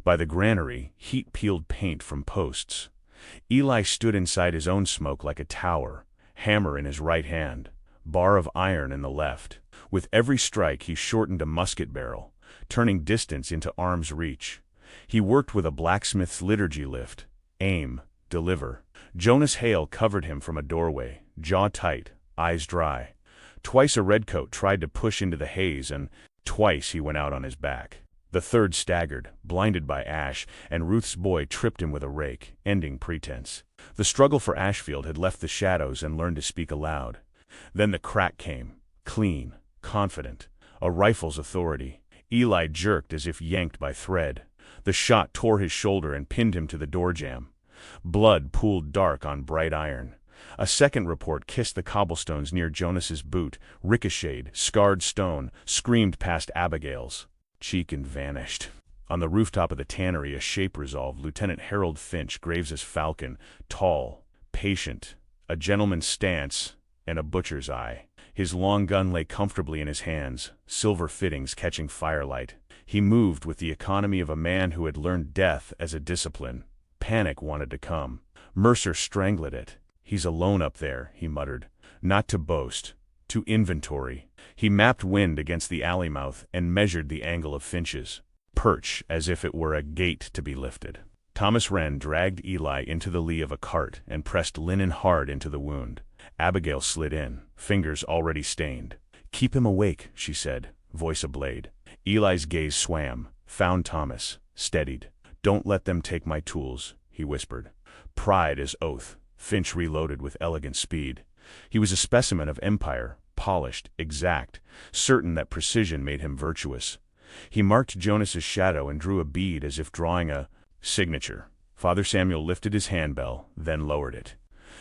By the granary, heat peeled paint from posts. Eli stood inside his own smoke like a tower, hammer in his right hand, bar of iron in the left. With every strike he shortened a musket barrel, turning distance into arm's reach. He worked with a blacksmith's liturgy lift. Aim, deliver. Jonas Hale covered him from a doorway, jaw tight, eyes dry. Twice a redcoat tried to push into the haze, and twice he went out on his back. The third staggered, blinded by ash, and Ruth's boy tripped him with a rake, ending pretense. The struggle for Ashfield had left the shadows and learned to speak aloud. Then the crack came, clean, confident, a rifle's authority. Eli jerked as if yanked by thread. The shot tore his shoulder and pinned him to the door jamb. Blood pooled dark on bright iron. A second report kissed the cobblestones near Jonas's boot, ricocheted, scarred stone, screamed past Abigail's cheek and vanished. On the rooftop of the tannery a shape resolved, Lieutenant Harold Finch, Graves's falcon, tall, patient, a gentleman's stance, and a butcher's eye. His long gun lay comfortably in his hands, silver fittings catching firelight. He moved with the economy of a man who had learned death as a discipline. Panic wanted to come. Mercer strangled it. "He's alone up there," he muttered. Not to boast, to inventory. He mapped wind against the alley mouth and measured the angle of Finch's perch as if it were a gate to be lifted. Thomas Wren dragged Eli into the lee of a cart and pressed linen hard into the wound. Abigail slid in, fingers already stained. "Keep him awake," she said, voice ablade. Eli's gaze swam, found Thomas, steadied. "Don't let them take my tools," he whispered. Pride as oath. Finch reloaded with elegant speed. He was a specimen of empire, polished, exact, certain that precision made him virtuous. He marked Jonas's shadow and drew a bead as if drawing a signature. Father Samuel lifted his handbell, then lowered it.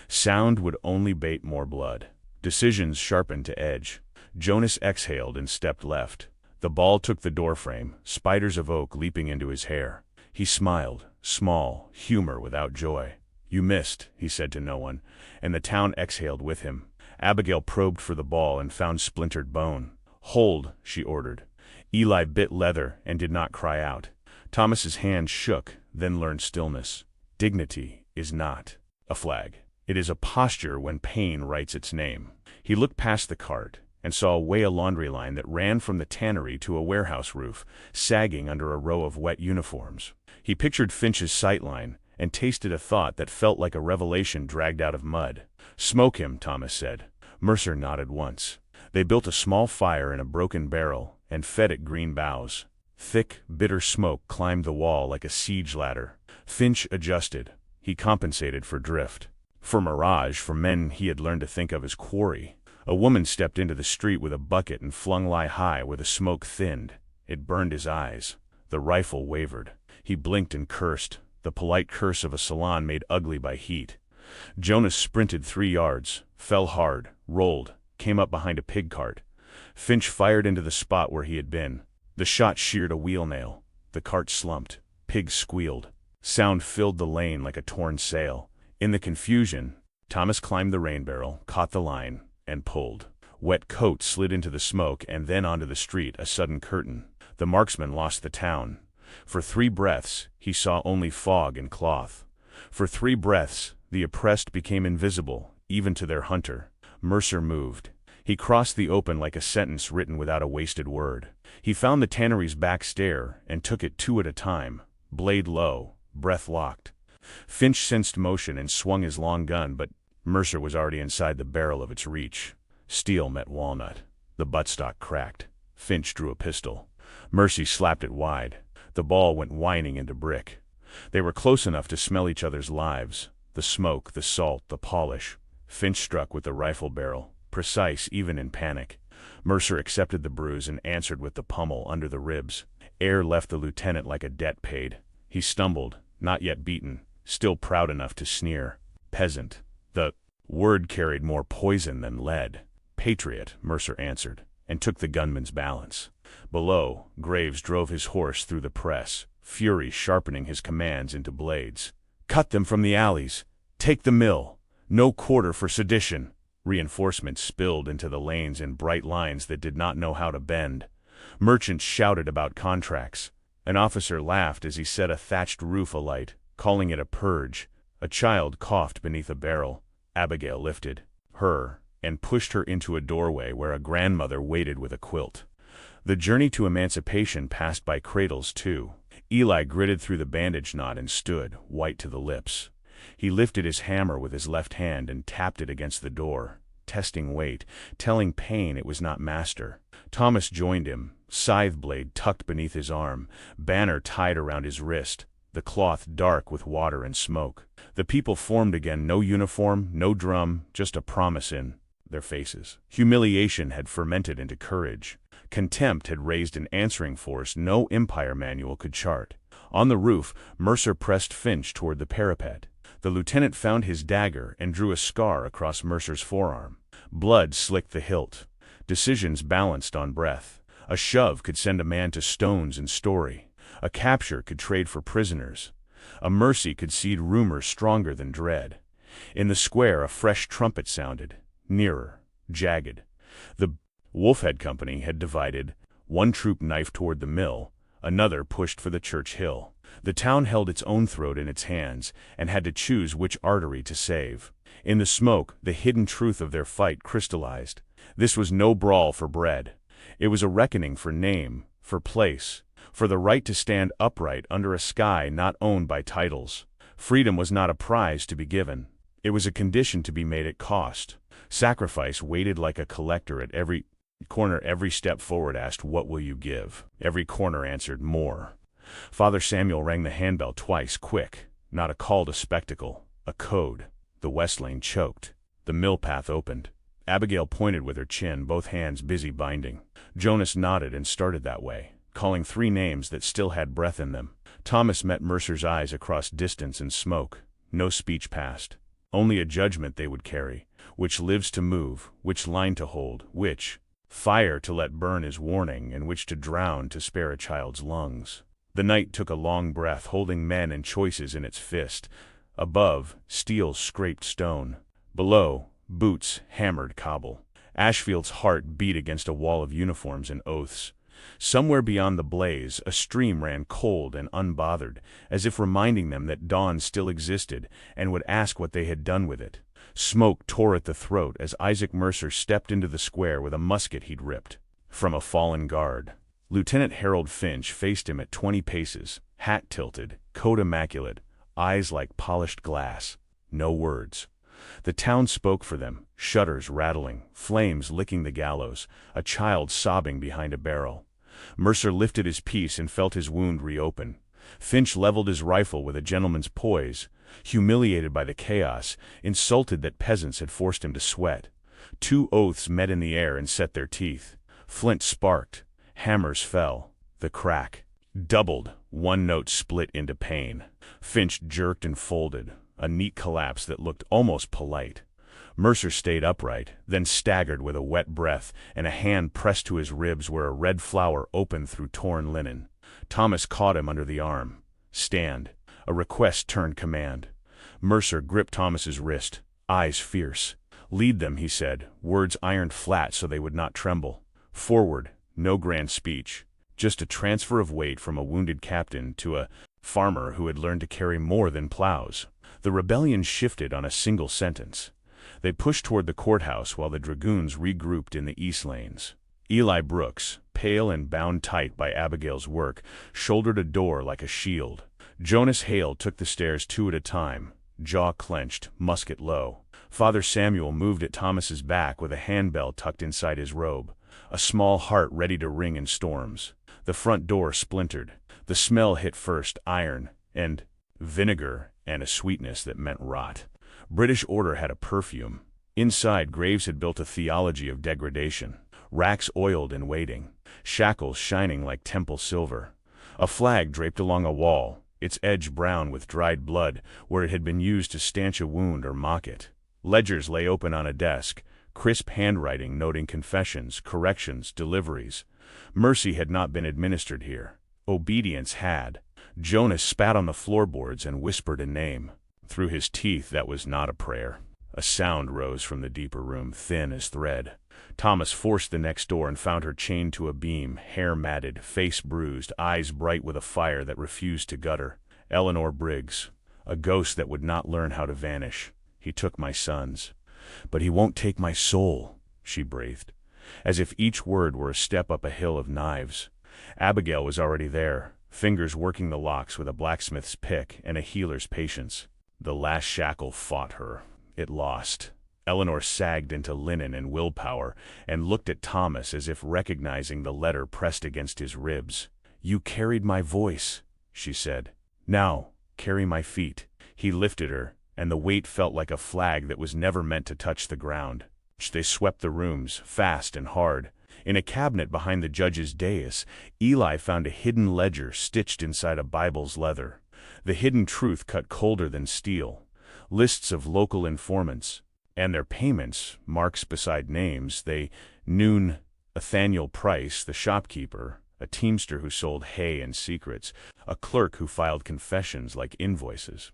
Sound would only bait more blood. Decisions sharpened to edge. Jonas exhaled and stepped left. The ball took the doorframe, spiders of oak leaping into his hair. He smiled, small, humor without joy. "You missed," he said to no one, and the town exhaled with him. Abigail probed for the ball and found splintered bone. "Hold," she ordered. Eli bit leather and did not cry out. Thomas's hand shook, then learned stillness. Dignity is not a flag. It is a posture when pain writes its name. He looked past the cart and saw a laundry line that ran from the tannery to a warehouse roof, sagging under a row of wet uniforms. He pictured Finch's sightline and tasted a thought that felt like a revelation dragged out of mud. "Smoke him," Thomas said. Mercer nodded once. They built a small fire in a broken barrel and fed it green boughs. Thick, bitter smoke climbed the wall like a siege ladder. Finch adjusted. He compensated for drift, for mirage, for men he had learned to think of as quarry. A woman stepped into the street with a bucket and flung Lie high where the smoke thinned. It burned his eyes. The rifle wavered. He blinked and cursed, the polite curse of a salon made ugly by heat. Jonas sprinted 3 yards, fell hard, rolled, came up behind a pig cart. Finch fired into the spot where he had been. The shot sheared a wheel nail. The cart slumped. Pigs squealed. Sound filled the lane like a torn sail. In the confusion, Thomas climbed the rain barrel, caught the line, and pulled. Wet coat slid into the smoke and then onto the street, a sudden curtain. The marksman lost the town. For 3 breaths, he saw only fog and cloth. For 3 breaths, the oppressed became invisible, even to their hunter. Mercer moved. He crossed the open like a sentence written without a wasted word. He found the tannery's back stair and took it 2 at a time, blade low, breath locked. Finch sensed motion and swung his long gun, but Mercer was already inside the barrel of its reach. Steel met walnut. The buttstock cracked. Finch drew a pistol. Mercer slapped it wide. The ball went whining into brick. They were close enough to smell each other's lives. The smoke, the salt, the polish. Finch struck with the rifle barrel, precise even in panic. Mercer accepted the bruise and answered with the pummel under the ribs. Air left the lieutenant like a debt paid. He stumbled, not yet beaten, still proud enough to sneer. Peasant. The word carried more poison than lead. Patriot, Mercer answered, and took the gunman's balance. Below, Graves drove his horse through the press, fury sharpening his commands into blades. Cut them from the alleys. Take the mill. No quarter for sedition. Reinforcements spilled into the lanes in bright lines that did not know how to bend. Merchants shouted about contracts. An officer laughed as he set a thatched roof alight, calling it a purge. A child coughed beneath a barrel. Abigail lifted her and pushed her into a doorway where a grandmother waited with a quilt. The journey to emancipation passed by cradles too. Eli gritted through the bandage knot and stood, white to the lips. He lifted his hammer with his left hand and tapped it against the door, testing weight, telling pain it was not master. Thomas joined him, scythe blade tucked beneath his arm, banner tied around his wrist, the cloth dark with water and smoke. The people formed again, no uniform, no drum, just a promise in their faces. Humiliation had fermented into courage. Contempt had raised an answering force no empire manual could chart. On the roof, Mercer pressed Finch toward the parapet. The lieutenant found his dagger and drew a scar across Mercer's forearm. Blood slicked the hilt. Decisions balanced on breath. A shove could send a man to stones and story. A capture could trade for prisoners. A mercy could seed rumors stronger than dread. In the square, a fresh trumpet sounded, nearer, jagged. The Wolfhead Company had divided. One troop knifed toward the mill, another pushed for the church hill. The town held its own throat in its hands and had to choose which artery to save. In the smoke, the hidden truth of their fight crystallized. This was no brawl for bread. It was a reckoning for name, for place, for the right to stand upright under a sky not owned by titles. Freedom was not a prize to be given. It was a condition to be made at cost. Sacrifice waited like a collector at every corner. Every step forward asked, "What will you give?" Every corner answered, "More." Father Samuel rang the handbell twice, quick, not a call to spectacle, a code. The west lane choked. The mill path opened. Abigail pointed with her chin, both hands busy binding. Jonas nodded and started that way, calling 3 names that still had breath in them. Thomas met Mercer's eyes across distance and smoke. No speech passed. Only a judgment they would carry. Which lives to move, which line to hold, which fire to let burn as warning, and which to drown to spare a child's lungs. The night took a long breath, holding men and choices in its fist. Above, steel scraped stone. Below, boots hammered cobble. Ashfield's heart beat against a wall of uniforms and oaths. Somewhere beyond the blaze, a stream ran cold and unbothered, as if reminding them that dawn still existed and would ask what they had done with it. Smoke tore at the throat as Isaac Mercer stepped into the square with a musket he'd ripped from a fallen guard. Lieutenant Harold Finch faced him at 20 paces, hat tilted, coat immaculate, eyes like polished glass. No words. The town spoke for them, shutters rattling, flames licking the gallows, a child sobbing behind a barrel. Mercer lifted his piece and felt his wound reopen. Finch leveled his rifle with a gentleman's poise, humiliated by the chaos, insulted that peasants had forced him to sweat. 2 oaths met in the air and set their teeth. Flint sparked. Hammers fell. The crack doubled. One note split into pain. Finch jerked and folded, a neat collapse that looked almost polite. Mercer stayed upright, then staggered with a wet breath and a hand pressed to his ribs where a red flower opened through torn linen. Thomas caught him under the arm. Stand. A request turned command. Mercer gripped Thomas's wrist. eyes fierce. "Lead them," he said, words ironed flat so they would not tremble. "Forward." No grand speech, just a transfer of weight from a wounded captain to a farmer who had learned to carry more than plows. The rebellion shifted on a single sentence. They pushed toward the courthouse while the dragoons regrouped in the east lanes. Eli Brooks, pale and bound tight by Abigail's work, shouldered a door like a shield. Jonas Hale took the stairs 2 at a time, jaw clenched, musket low. Father Samuel moved at Thomas's back with a handbell tucked inside his robe, a small heart ready to ring in storms. The front door splintered. The smell hit first iron and vinegar and a sweetness that meant rot. British order had a perfume. Inside, Graves had built a theology of degradation. Racks oiled and waiting, shackles shining like temple silver. A flag draped along a wall, its edge brown with dried blood where it had been used to stanch a wound or mock it. Ledgers lay open on a desk, crisp handwriting noting confessions, corrections, deliveries. Mercy had not been administered here. Obedience had. Jonas spat on the floorboards and whispered a name. Through his teeth, that was not a prayer. A sound rose from the deeper room, thin as thread. Thomas forced the next door and found her chained to a beam, hair matted, face bruised, eyes bright with a fire that refused to gutter. Eleanor Briggs, a ghost that would not learn how to vanish. "He took my sons. But he won't take my soul," she breathed, as if each word were a step up a hill of knives. Abigail was already there, fingers working the locks with a blacksmith's pick and a healer's patience. The last shackle fought her. It lost. Eleanor sagged into linen and willpower and looked at Thomas as if recognizing the letter pressed against his ribs. "You carried my voice," she said. "Now, carry my feet." He lifted her, and the weight felt like a flag that was never meant to touch the ground. They swept the rooms, fast and hard. In a cabinet behind the judge's dais, Eli found a hidden ledger stitched inside a Bible's leather. The hidden truth cut colder than steel. Lists of local informants, and their payments, marks beside names. They knew Nathaniel Price, the shopkeeper, a teamster who sold hay and secrets, a clerk who filed confessions like invoices.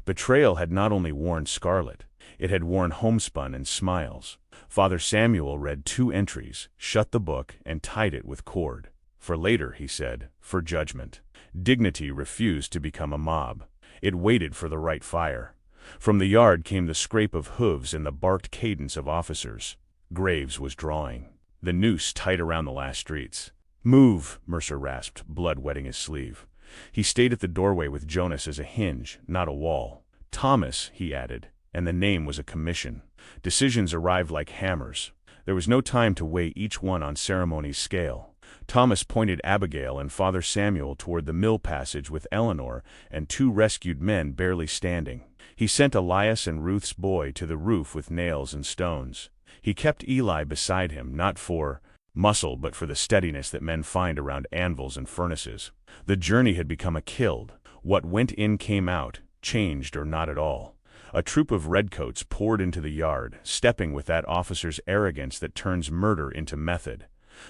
Betrayal had not only worn scarlet, it had worn homespun and smiles. Father Samuel read 2 entries, shut the book, and tied it with cord. For later, he said, for judgment. Dignity refused to become a mob. It waited for the right fire. From the yard came the scrape of hooves and the barked cadence of officers. Graves was drawing. The noose tight around the last streets. "Move," Mercer rasped, blood wetting his sleeve. He stayed at the doorway with Jonas as a hinge, not a wall. "Thomas," he added, and the name was a commission. Decisions arrived like hammers. There was no time to weigh each one on ceremony's scale. Thomas pointed Abigail and Father Samuel toward the mill passage with Eleanor and 2 rescued men barely standing. He sent Elias and Ruth's boy to the roof with nails and stones. He kept Eli beside him, not for muscle but for the steadiness that men find around anvils and furnaces. The journey had become a kild. What went in came out, changed or not at all. A troop of redcoats poured into the yard, stepping with that officer's arrogance that turns murder into method.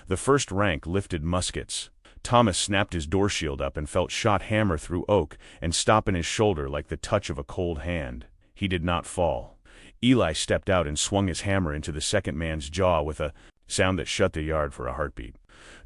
The first rank lifted muskets. Thomas snapped his door shield up and felt shot hammer through oak and stop in his shoulder like the touch of a cold hand. He did not fall. Eli stepped out and swung his hammer into the second man's jaw with a sound that shut the yard for a heartbeat.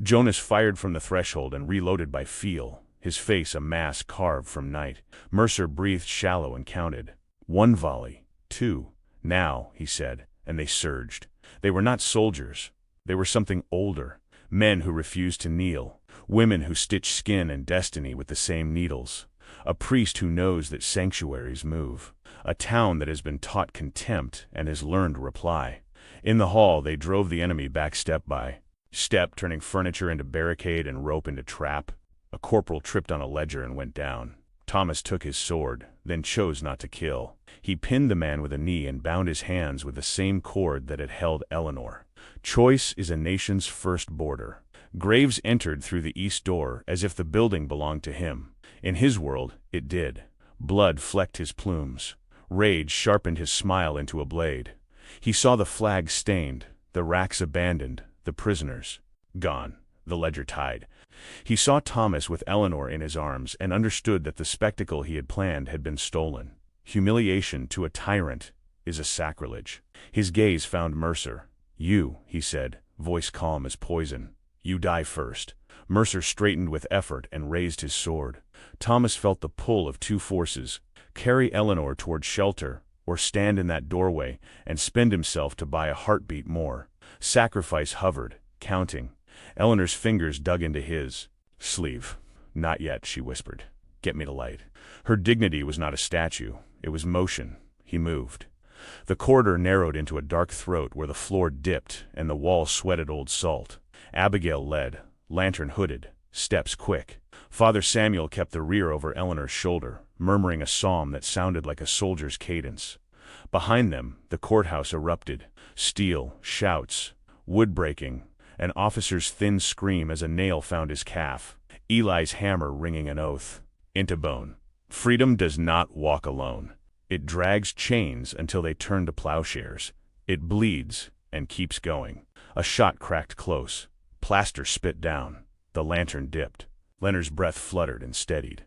Jonas fired from the threshold and reloaded by feel, his face a mask carved from night. Mercer breathed shallow and counted. 1 volley, 2. "Now," he said, and they surged. They were not soldiers. They were something older. Men who refused to kneel. Women who stitch skin and destiny with the same needles. A priest who knows that sanctuaries move. A town that has been taught contempt and has learned reply. In the hall, they drove the enemy back step by step, turning furniture into barricade and rope into trap. A corporal tripped on a ledger and went down. Thomas took his sword, then chose not to kill. He pinned the man with a knee and bound his hands with the same cord that had held Eleanor. Choice is a nation's first border. Graves entered through the east door as if the building belonged to him. In his world, it did. Blood flecked his plumes. Rage sharpened his smile into a blade. He saw the flag stained, the racks abandoned, the prisoners gone, the ledger tied. He saw Thomas with Eleanor in his arms and understood that the spectacle he had planned had been stolen. Humiliation to a tyrant is a sacrilege. His gaze found Mercer. "You," he said, voice calm as poison. "You die first." Mercer straightened with effort and raised his sword. Thomas felt the pull of two forces: carry Eleanor toward shelter, or stand in that doorway and spend himself to buy a heartbeat more. Sacrifice hovered, counting. Eleanor's fingers dug into his sleeve. "Not yet," she whispered. "Get me the light." Her dignity was not a statue. It was motion. He moved. The corridor narrowed into a dark throat where the floor dipped and the wall sweated old salt. Abigail led, lantern hooded, steps quick. Father Samuel kept the rear over Eleanor's shoulder, murmuring a psalm that sounded like a soldier's cadence. Behind them, the courthouse erupted. Steel, shouts, wood breaking, an officer's thin scream as a nail found his calf. Eli's hammer ringing an oath. Into bone. Freedom does not walk alone. It drags chains until they turn to plowshares. It bleeds and keeps going. A shot cracked close. Plaster spit down. The lantern dipped. Leonard's breath fluttered and steadied.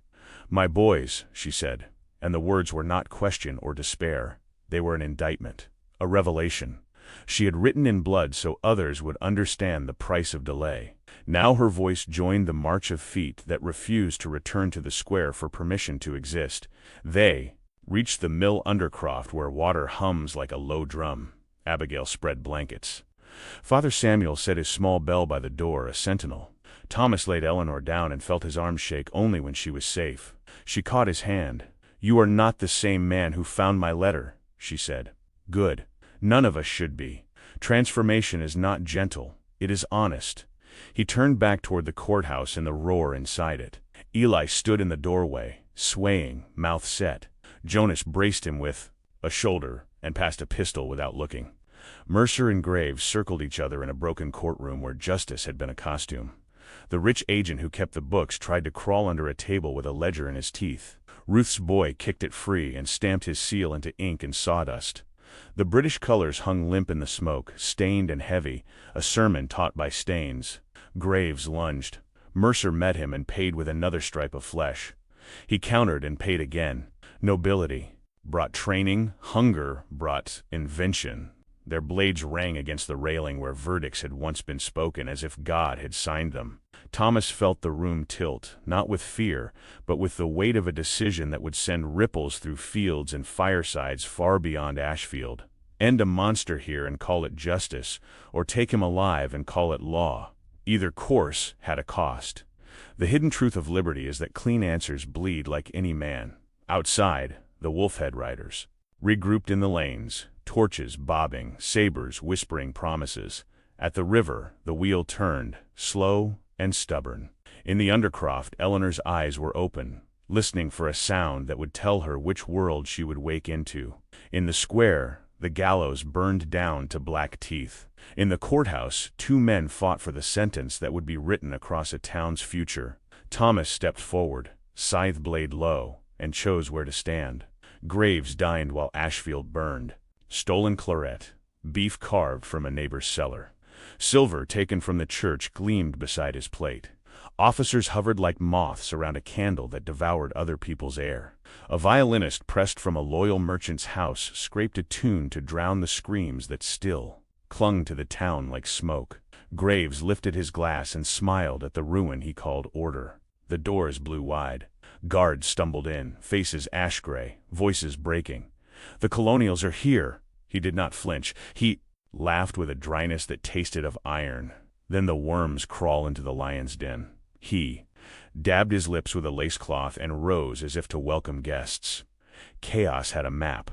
"My boys," she said, and the words were not question or despair. They were an indictment, a revelation. She had written in blood so others would understand the price of delay. Now her voice joined the march of feet that refused to return to the square for permission to exist. They reached the mill undercroft where water hums like a low drum. Abigail spread blankets. Father Samuel set his small bell by the door, a sentinel. Thomas laid Eleanor down and felt his arms shake only when she was safe. She caught his hand. "You are not the same man who found my letter," she said. "Good. None of us should be. Transformation is not gentle. It is honest." He turned back toward the courthouse and the roar inside it. Eli stood in the doorway, swaying, mouth set. Jonas braced him with a shoulder and passed a pistol without looking. Mercer and Graves circled each other in a broken courtroom where justice had been a costume. The rich agent who kept the books tried to crawl under a table with a ledger in his teeth. Ruth's boy kicked it free and stamped his seal into ink and sawdust. The British colors hung limp in the smoke, stained and heavy, a sermon taught by stains. Graves lunged. Mercer met him and paid with another stripe of flesh. He countered and paid again. Nobility brought training, hunger brought invention. Their blades rang against the railing where verdicts had once been spoken as if God had signed them. Thomas felt the room tilt, not with fear, but with the weight of a decision that would send ripples through fields and firesides far beyond Ashfield. End a monster here and call it justice, or take him alive and call it law. Either course had a cost. The hidden truth of liberty is that clean answers bleed like any man. Outside, the Wolfhead riders, regrouped in the lanes, torches bobbing, sabers whispering promises. At the river, the wheel turned, slow and stubborn. In the undercroft, Eleanor's eyes were open, listening for a sound that would tell her which world she would wake into. In the square, the gallows burned down to black teeth. In the courthouse, two men fought for the sentence that would be written across a town's future. Thomas stepped forward, scythe blade low, and chose where to stand. Graves dined while Ashfield burned. Stolen claret, beef carved from a neighbor's cellar. Silver taken from the church gleamed beside his plate. Officers hovered like moths around a candle that devoured other people's air. A violinist pressed from a loyal merchant's house scraped a tune to drown the screams that still clung to the town like smoke. Graves lifted his glass and smiled at the ruin he called order. The doors blew wide. Guards stumbled in, faces ash-gray, voices breaking. "The colonials are here." He did not flinch. He laughed with a dryness that tasted of iron. "Then the worms crawl into the lion's den." He dabbed his lips with a lace cloth and rose as if to welcome guests. Chaos had a map.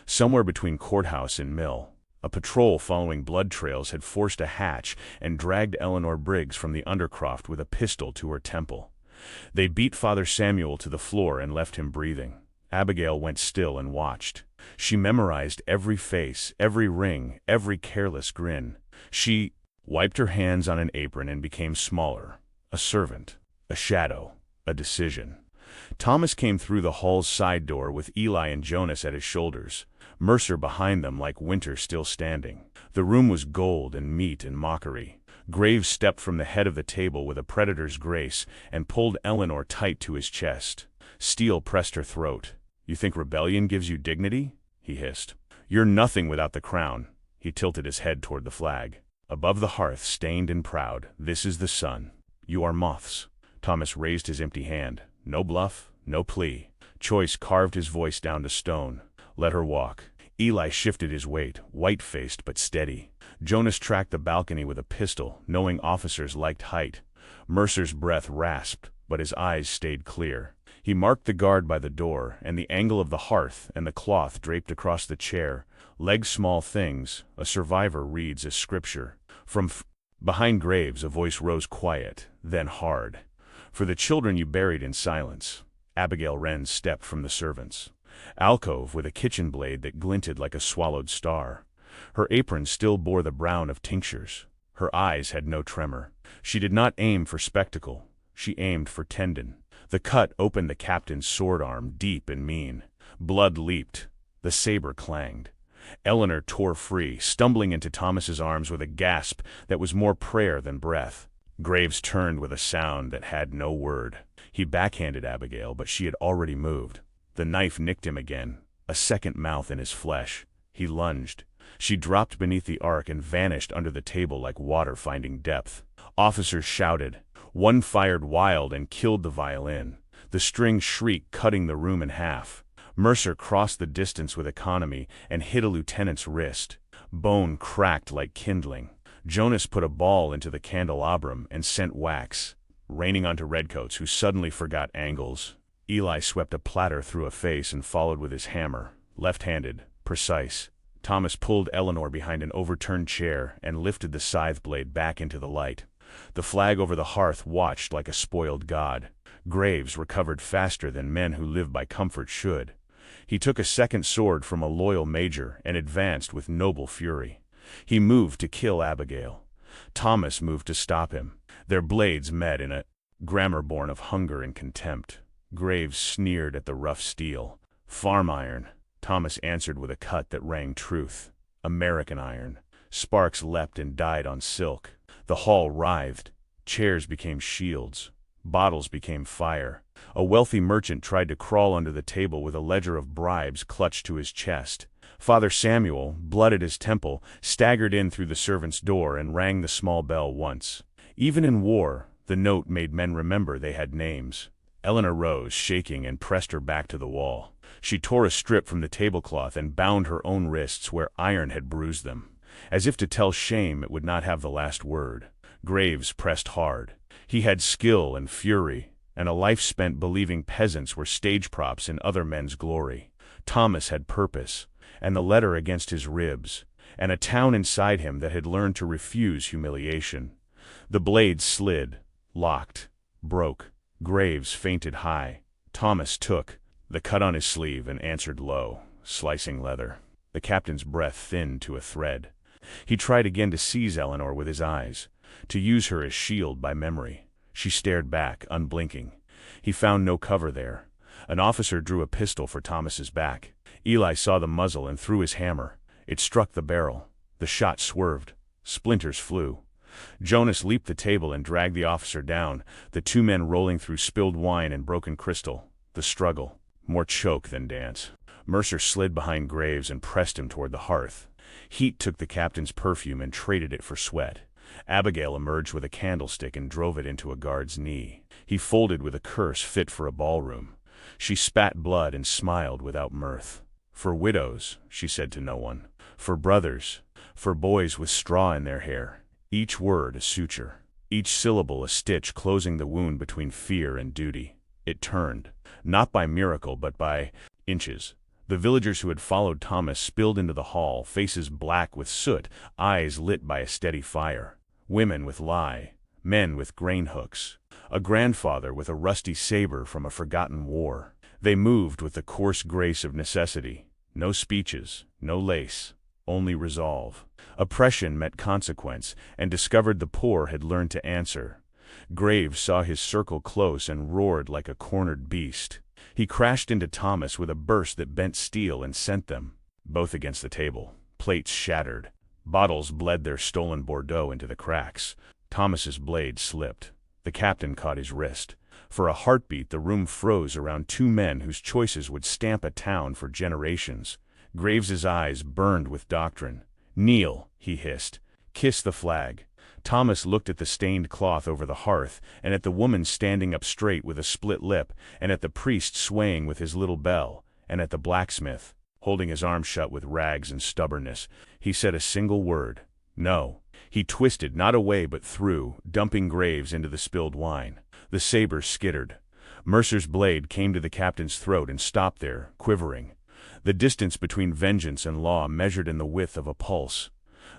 Somewhere between courthouse and mill, a patrol following blood trails had forced a hatch and dragged Eleanor Briggs from the undercroft with a pistol to her temple. They beat Father Samuel to the floor and left him breathing. Abigail went still and watched. She memorized every face, every ring, every careless grin. She wiped her hands on an apron and became smaller. A servant, a shadow, a decision. Thomas came through the hall's side door with Eli and Jonas at his shoulders, Mercer behind them like winter still standing. The room was gold and meat and mockery. Graves stepped from the head of the table with a predator's grace and pulled Eleanor tight to his chest. Steel pressed her throat. "You think rebellion gives you dignity?" he hissed. You're nothing without the crown. He tilted his head toward the flag. Above the hearth, stained and proud, this is the sun. You are moths. Thomas raised his empty hand. No bluff, no plea. Choice carved his voice down to stone. Let her walk. Eli shifted his weight, white-faced but steady. Jonas tracked the balcony with a pistol, knowing officers liked height. Mercer's breath rasped, but his eyes stayed clear. He marked the guard by the door, and the angle of the hearth, and the cloth draped across the chair. Legs small things, a survivor reads as scripture. From behind Graves a voice rose quiet, then hard. For the children you buried in silence. Abigail Wren stepped from the servants' alcove with a kitchen blade that glinted like a swallowed star. Her apron still bore the brown of tinctures. Her eyes had no tremor. She did not aim for spectacle. She aimed for tendon. The cut opened the captain's sword arm, deep and mean. Blood leaped. The saber clanged. Eleanor tore free, stumbling into Thomas's arms with a gasp that was more prayer than breath. Graves turned with a sound that had no word. He backhanded Abigail, but she had already moved. The knife nicked him again, a second mouth in his flesh. He lunged. She dropped beneath the arc and vanished under the table like water finding depth. Officers shouted. One fired wild and killed the violin, the string shriek cutting the room in half. Mercer crossed the distance with economy and hit a lieutenant's wrist. Bone cracked like kindling. Jonas put a ball into the candelabrum and sent wax, raining onto redcoats who suddenly forgot angles. Eli swept a platter through a face and followed with his hammer, left-handed, precise. Thomas pulled Eleanor behind an overturned chair and lifted the scythe blade back into the light. The flag over the hearth watched like a spoiled god. Graves recovered faster than men who live by comfort should. He took a second sword from a loyal major and advanced with noble fury. He moved to kill Abigail. Thomas moved to stop him. Their blades met in a grammar born of hunger and contempt. Graves sneered at the rough steel. Farm iron. Thomas answered with a cut that rang truth. American iron. Sparks leapt and died on silk. The hall writhed. Chairs became shields. Bottles became fire. A wealthy merchant tried to crawl under the table with a ledger of bribes clutched to his chest. Father Samuel, blood at his temple, staggered in through the servant's door and rang the small bell once. Even in war, the note made men remember they had names. Eleanor rose, shaking, and pressed her back to the wall. She tore a strip from the tablecloth and bound her own wrists where iron had bruised them. As if to tell shame it would not have the last word. Graves pressed hard. He had skill and fury, and a life spent believing peasants were stage props in other men's glory. Thomas had purpose, and the letter against his ribs, and a town inside him that had learned to refuse humiliation. The blade slid, locked, broke. Graves fainted high. Thomas took the cut on his sleeve and answered low, slicing leather. The captain's breath thinned to a thread. He tried again to seize Eleanor with his eyes, to use her as shield by memory. She stared back, unblinking. He found no cover there. An officer drew a pistol for Thomas's back. Eli saw the muzzle and threw his hammer. It struck the barrel. The shot swerved. Splinters flew. Jonas leaped the table and dragged the officer down, the two men rolling through spilled wine and broken crystal. The struggle. More choke than dance. Mercer slid behind Graves and pressed him toward the hearth. Heat took the captain's perfume and traded it for sweat. Abigail emerged with a candlestick and drove it into a guard's knee. He folded with a curse fit for a ballroom. She spat blood and smiled without mirth. For widows, she said to no one. For brothers. For boys with straw in their hair. Each word a suture. Each syllable a stitch closing the wound between fear and duty. It turned. Not by miracle, but by inches. The villagers who had followed Thomas spilled into the hall, faces black with soot, eyes lit by a steady fire. Women with lie, men with grain hooks, a grandfather with a rusty saber from a forgotten war. They moved with the coarse grace of necessity. No speeches, no lace, only resolve. Oppression met consequence, and discovered the poor had learned to answer. Graves saw his circle close and roared like a cornered beast. He crashed into Thomas with a burst that bent steel and sent them, both against the table. Plates shattered. Bottles bled their stolen Bordeaux into the cracks. Thomas's blade slipped. The captain caught his wrist. For a heartbeat the room froze around two men whose choices would stamp a town for generations. Graves's eyes burned with doctrine. "Kneel," he hissed. "Kiss the flag." Thomas looked at the stained cloth over the hearth, and at the woman standing up straight with a split lip, and at the priest swaying with his little bell, and at the blacksmith, holding his arm shut with rags and stubbornness. He said a single word: "No." He twisted, not away but through, dumping Graves into the spilled wine. The saber skittered. Mercer's blade came to the captain's throat and stopped there, quivering. The distance between vengeance and law measured in the width of a pulse.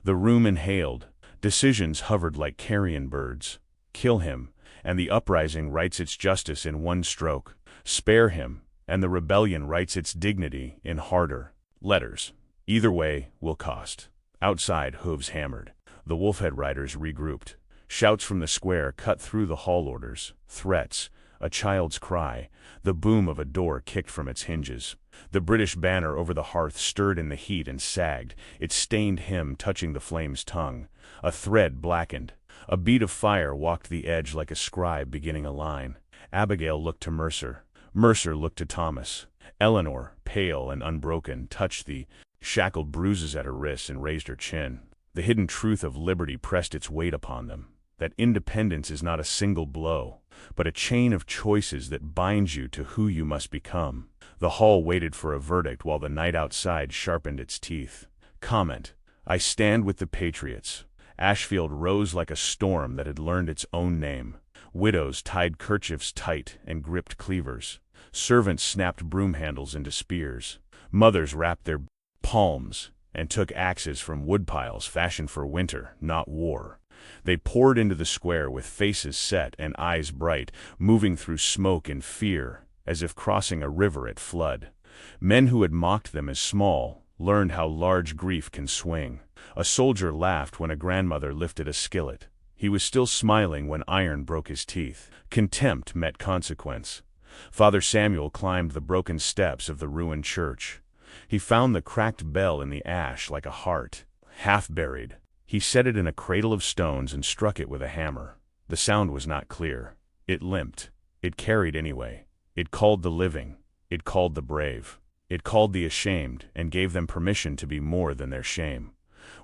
The room inhaled. Decisions hovered like carrion birds. Kill him, and the uprising writes its justice in one stroke. Spare him, and the rebellion writes its dignity in harder letters. Either way will cost. Outside, hooves hammered. The Wolfhead riders regrouped. Shouts from the square cut through the hall orders. Threats, a child's cry, the boom of a door kicked from its hinges. The British banner over the hearth stirred in the heat and sagged, its stained hem touching the flame's tongue. A thread blackened. A bead of fire walked the edge like a scribe beginning a line. Abigail looked to Mercer. Mercer looked to Thomas. Eleanor, pale and unbroken, touched the shackled bruises at her wrists and raised her chin. The hidden truth of liberty pressed its weight upon them, that independence is not a single blow, but a chain of choices that binds you to who you must become. The hall waited for a verdict while the night outside sharpened its teeth. Comment: I stand with the Patriots. Ashfield rose like a storm that had learned its own name. Widows tied kerchiefs tight and gripped cleavers. Servants snapped broom handles into spears. Mothers wrapped their palms and took axes from woodpiles fashioned for winter, not war. They poured into the square with faces set and eyes bright, moving through smoke in fear, as if crossing a river at flood. Men who had mocked them as small learned how large grief can swing. A soldier laughed when a grandmother lifted a skillet. He was still smiling when iron broke his teeth. Contempt met consequence. Father Samuel climbed the broken steps of the ruined church. He found the cracked bell in the ash like a heart, half buried. He set it in a cradle of stones and struck it with a hammer. The sound was not clear. It limped. It carried anyway. It called the living. It called the brave. It called the ashamed and gave them permission to be more than their shame.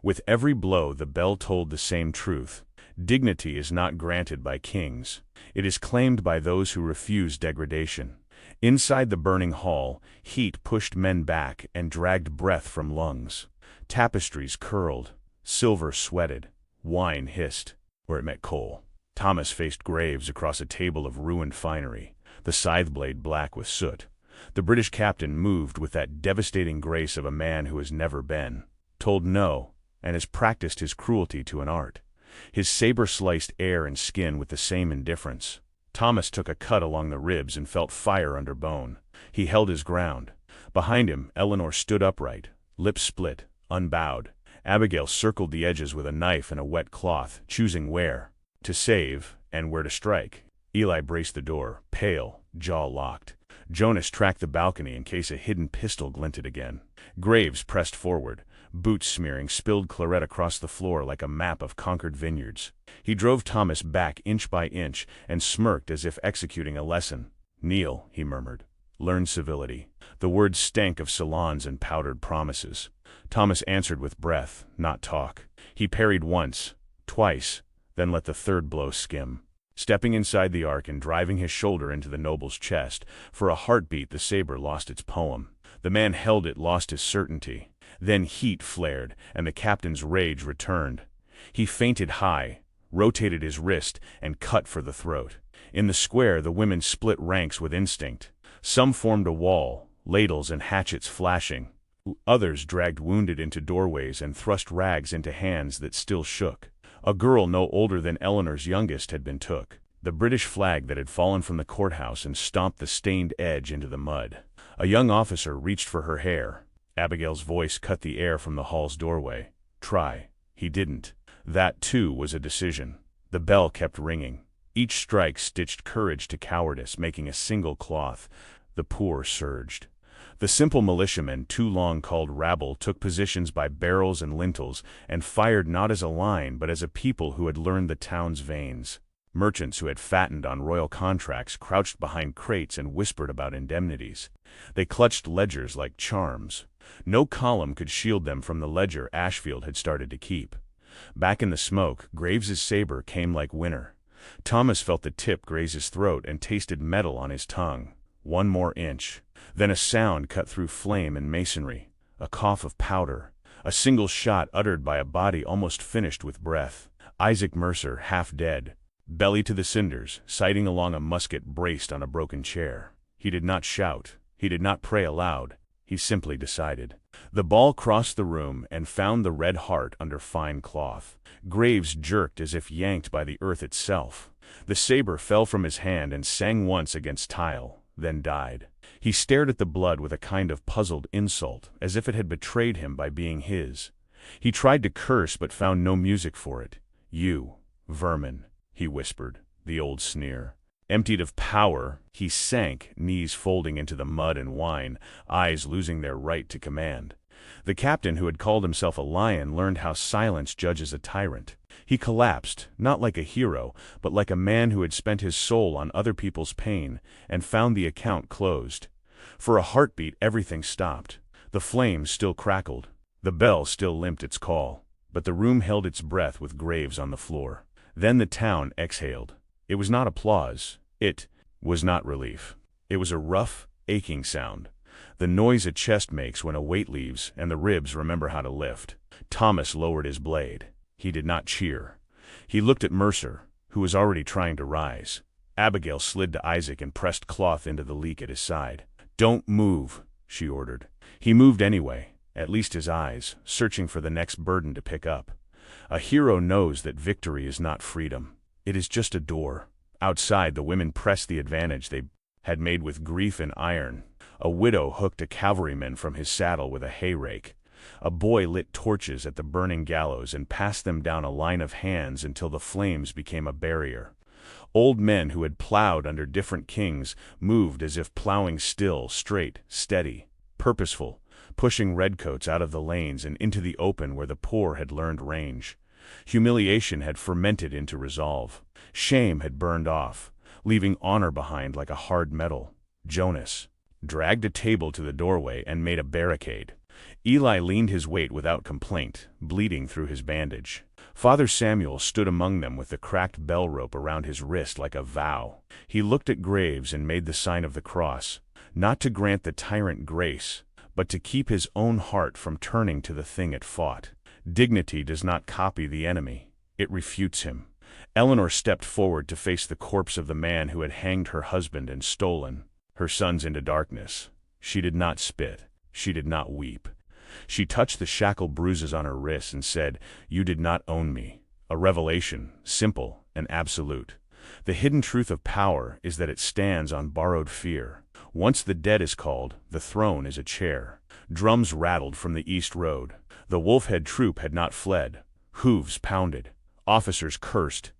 With every blow the bell told the same truth. Dignity is not granted by kings. It is claimed by those who refuse degradation. Inside the burning hall, heat pushed men back and dragged breath from lungs. Tapestries curled. Silver sweated. Wine hissed, where it met coal. Thomas faced Graves across a table of ruined finery, the scythe blade black with soot. The British captain moved with that devastating grace of a man who has never been told no, and has practiced his cruelty to an art. His saber sliced air and skin with the same indifference. Thomas took a cut along the ribs and felt fire under bone. He held his ground. Behind him, Eleanor stood upright, lips split, unbowed. Abigail circled the edges with a knife and a wet cloth, choosing where to save and where to strike. Eli braced the door, pale, jaw locked. Jonas tracked the balcony in case a hidden pistol glinted again. Graves pressed forward, boots smearing spilled claret across the floor like a map of conquered vineyards. He drove Thomas back inch by inch and smirked as if executing a lesson. "Kneel," he murmured. "Learn civility." The words stank of salons and powdered promises. Thomas answered with breath, not talk. He parried once, twice, then let the third blow skim. Stepping inside the ark and driving his shoulder into the noble's chest, for a heartbeat the saber lost its poem. The man held it lost his certainty. Then heat flared, and the captain's rage returned. He feinted high, rotated his wrist, and cut for the throat. In the square the women split ranks with instinct. Some formed a wall, ladles and hatchets flashing. Others dragged wounded into doorways and thrust rags into hands that still shook. A girl no older than Eleanor's youngest had been took. The British flag that had fallen from the courthouse and stomped the stained edge into the mud. A young officer reached for her hair. Abigail's voice cut the air from the hall's doorway. Try. He didn't. That, too, was a decision. The bell kept ringing. Each strike stitched courage to cowardice, making a single cloth. The poor surged. The simple militiamen, too long called rabble, took positions by barrels and lintels, and fired not as a line but as a people who had learned the town's veins. Merchants who had fattened on royal contracts crouched behind crates and whispered about indemnities. They clutched ledgers like charms. No column could shield them from the ledger Ashfield had started to keep. Back in the smoke, Graves's saber came like winter. Thomas felt the tip graze his throat and tasted metal on his tongue. One more inch. Then a sound cut through flame and masonry. A cough of powder. A single shot uttered by a body almost finished with breath. Isaac Mercer, half dead, belly to the cinders, sighting along a musket braced on a broken chair. He did not shout. He did not pray aloud. He simply decided. The ball crossed the room and found the red heart under fine cloth. Graves jerked as if yanked by the earth itself. The saber fell from his hand and sang once against tile, then died. He stared at the blood with a kind of puzzled insult, as if it had betrayed him by being his. He tried to curse but found no music for it. "You, vermin," he whispered, the old sneer. Emptied of power, he sank, knees folding into the mud and wine, eyes losing their right to command. The captain who had called himself a lion learned how silence judges a tyrant. He collapsed, not like a hero, but like a man who had spent his soul on other people's pain, and found the account closed. For a heartbeat everything stopped. The flames still crackled. The bell still limped its call. But the room held its breath with Graves on the floor. Then the town exhaled. It was not applause. It was not relief. It was a rough, aching sound. The noise a chest makes when a weight leaves and the ribs remember how to lift. Thomas lowered his blade. He did not cheer. He looked at Mercer, who was already trying to rise. Abigail slid to Isaac and pressed cloth into the leak at his side. "Don't move," she ordered. He moved anyway, at least his eyes, searching for the next burden to pick up. A hero knows that victory is not freedom. It is just a door. Outside, the women pressed the advantage they had made with grief and iron. A widow hooked a cavalryman from his saddle with a hay rake. A boy lit torches at the burning gallows and passed them down a line of hands until the flames became a barrier. Old men who had plowed under different kings moved as if plowing still, straight, steady, purposeful, pushing redcoats out of the lanes and into the open where the poor had learned range. Humiliation had fermented into resolve. Shame had burned off, leaving honor behind like a hard metal. Jonas dragged a table to the doorway and made a barricade. Eli leaned his weight without complaint, bleeding through his bandage. Father Samuel stood among them with the cracked bell rope around his wrist like a vow. He looked at Graves and made the sign of the cross, not to grant the tyrant grace, but to keep his own heart from turning to the thing it fought. Dignity does not copy the enemy. It refutes him. Eleanor stepped forward to face the corpse of the man who had hanged her husband and stolen her sons into darkness. She did not spit. She did not weep. She touched the shackled bruises on her wrists and said, "You did not own me." A revelation, simple and absolute. The hidden truth of power is that it stands on borrowed fear. Once the dead is called, the throne is a chair. Drums rattled from the east road. The Wolfhead troop had not fled. Hooves pounded. Officers cursed.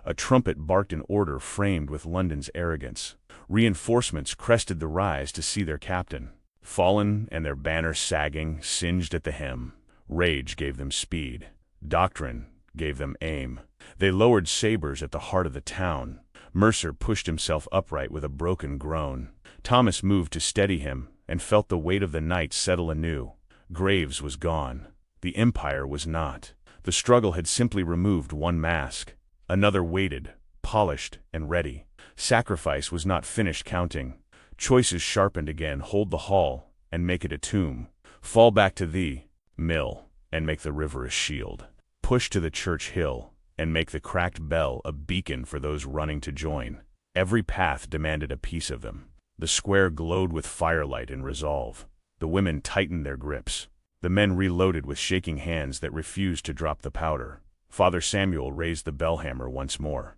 A trumpet barked an order framed with London's arrogance. Reinforcements crested the rise to see their captain fallen and their banner sagging, singed at the hem. Rage gave them speed. Doctrine gave them aim. They lowered sabers at the heart of the town. Mercer pushed himself upright with a broken groan. Thomas moved to steady him and felt the weight of the night settle anew. Graves was gone. The Empire was not. The struggle had simply removed one mask. Another waited, polished and ready. Sacrifice was not finished counting. Choices sharpened again: hold the hall and make it a tomb. Fall back to thee, mill, and make the river a shield. Push to the church hill and make the cracked bell a beacon for those running to join. Every path demanded a piece of them. The square glowed with firelight and resolve. The women tightened their grips. The men reloaded with shaking hands that refused to drop the powder. Father Samuel raised the bellhammer once more.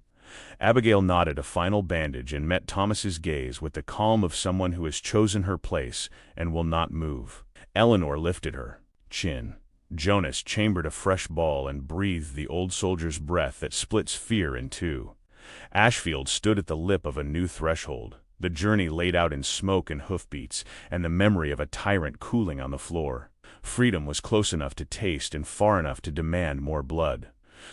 Abigail nodded a final bandage and met Thomas's gaze with the calm of someone who has chosen her place and will not move. Eleanor lifted her chin. Jonas chambered a fresh ball and breathed the old soldier's breath that splits fear in two. Ashfield stood at the lip of a new threshold, the journey laid out in smoke and hoofbeats, and the memory of a tyrant cooling on the floor. Freedom was close enough to taste and far enough to demand more blood.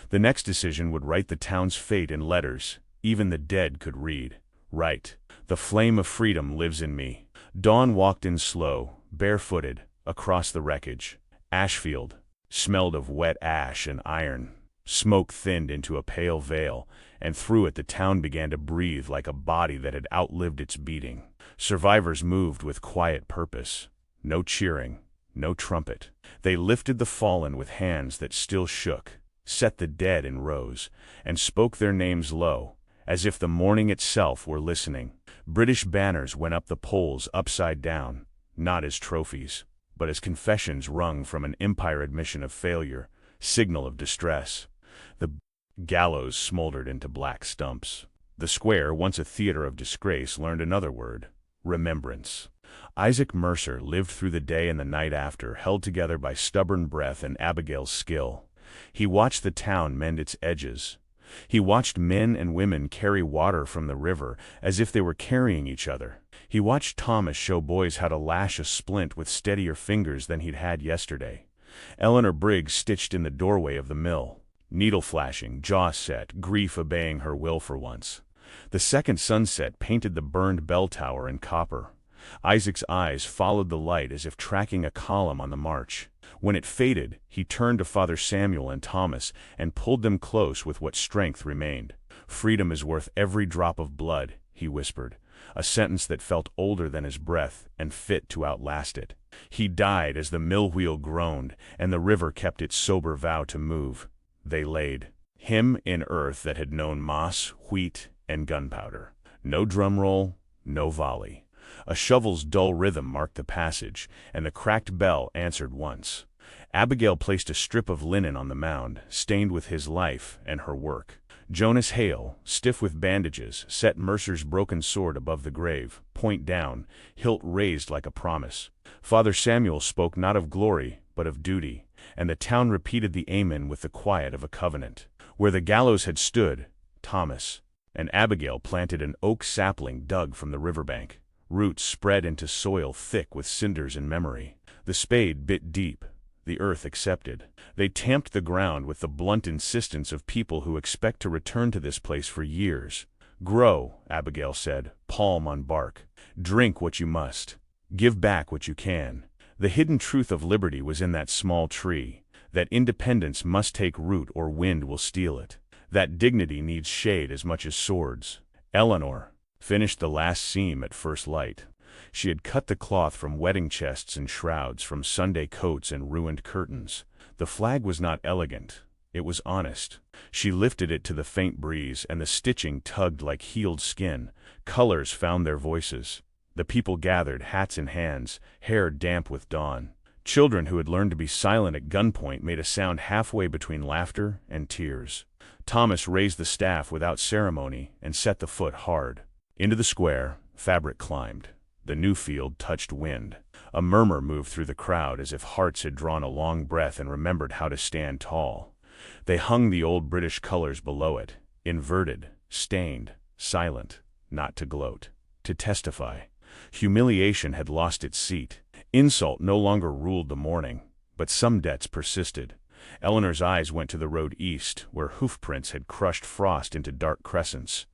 The next decision would write the town's fate in letters, Even the dead could read. Right. The flame of freedom lives in me. Dawn walked in slow, barefooted, across the wreckage. Ashfield smelled of wet ash and iron. Smoke thinned into a pale veil, and through it the town began to breathe like a body that had outlived its beating. Survivors moved with quiet purpose. No cheering, no trumpet. They lifted the fallen with hands that still shook, set the dead in rows, and spoke their names low, as if the morning itself were listening. British banners went up the poles upside down, not as trophies, but as confessions wrung from an empire admission of failure, signal of distress. The gallows smoldered into black stumps. The square, once a theater of disgrace, learned another word: remembrance. Isaac Mercer lived through the day and the night after, held together by stubborn breath and Abigail's skill. He watched the town mend its edges. He watched men and women carry water from the river as if they were carrying each other. He watched Thomas show boys how to lash a splint with steadier fingers than he'd had yesterday. Eleanor Briggs stitched in the doorway of the mill, needle flashing, jaw set, grief obeying her will for once. The second sunset painted the burned bell tower in copper. Isaac's eyes followed the light as if tracking a column on the march. When it faded, he turned to Father Samuel and Thomas and pulled them close with what strength remained. "Freedom is worth every drop of blood," he whispered, a sentence that felt older than his breath and fit to outlast it. He died as the mill wheel groaned and the river kept its sober vow to move. They laid him in earth that had known moss, wheat, and gunpowder. No drum roll, no volley. A shovel's dull rhythm marked the passage, and the cracked bell answered once. Abigail placed a strip of linen on the mound, stained with his life and her work. Jonas Hale, stiff with bandages, set Mercer's broken sword above the grave, point down, hilt raised like a promise. Father Samuel spoke not of glory, but of duty, and the town repeated the amen with the quiet of a covenant. Where the gallows had stood, Thomas and Abigail planted an oak sapling dug from the riverbank. Roots spread into soil thick with cinders and memory. The spade bit deep. The earth accepted. They tamped the ground with the blunt insistence of people who expect to return to this place for years. "Grow," Abigail said, "palm on bark. Drink what you must. Give back what you can." The hidden truth of liberty was in that small tree, that independence must take root or wind will steal it, that dignity needs shade as much as swords. Eleanor finished the last seam at first light. She had cut the cloth from wedding chests and shrouds, from Sunday coats and ruined curtains. The flag was not elegant. It was honest. She lifted it to the faint breeze, and the stitching tugged like healed skin. Colors found their voices. The people gathered, hats in hands, hair damp with dawn. Children who had learned to be silent at gunpoint made a sound halfway between laughter and tears. Thomas raised the staff without ceremony and set the foot hard. Into the square, fabric climbed. The new field touched wind. A murmur moved through the crowd as if hearts had drawn a long breath and remembered how to stand tall. They hung the old British colors below it, inverted, stained, silent, not to gloat, to testify. Humiliation had lost its seat. Insult no longer ruled the morning, but some debts persisted. Eleanor's eyes went to the road east, where hoofprints had crushed frost into dark crescents.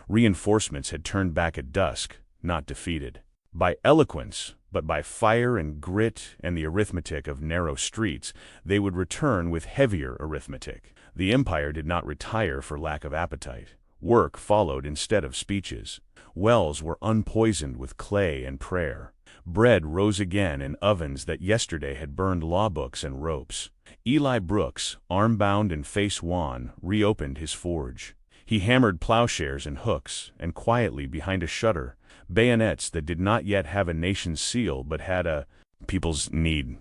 Reinforcements had turned back at dusk, not defeated by eloquence, but by fire and grit and the arithmetic of narrow streets. They would return with heavier arithmetic. The empire did not retire for lack of appetite. Work followed instead of speeches. Wells were unpoisoned with clay and prayer. Bread rose again in ovens that yesterday had burned law books and ropes. Eli Brooks, arm-bound and face wan, reopened his forge. He hammered plowshares and hooks, and quietly behind a shutter, bayonets that did not yet have a nation's seal but had a people's need.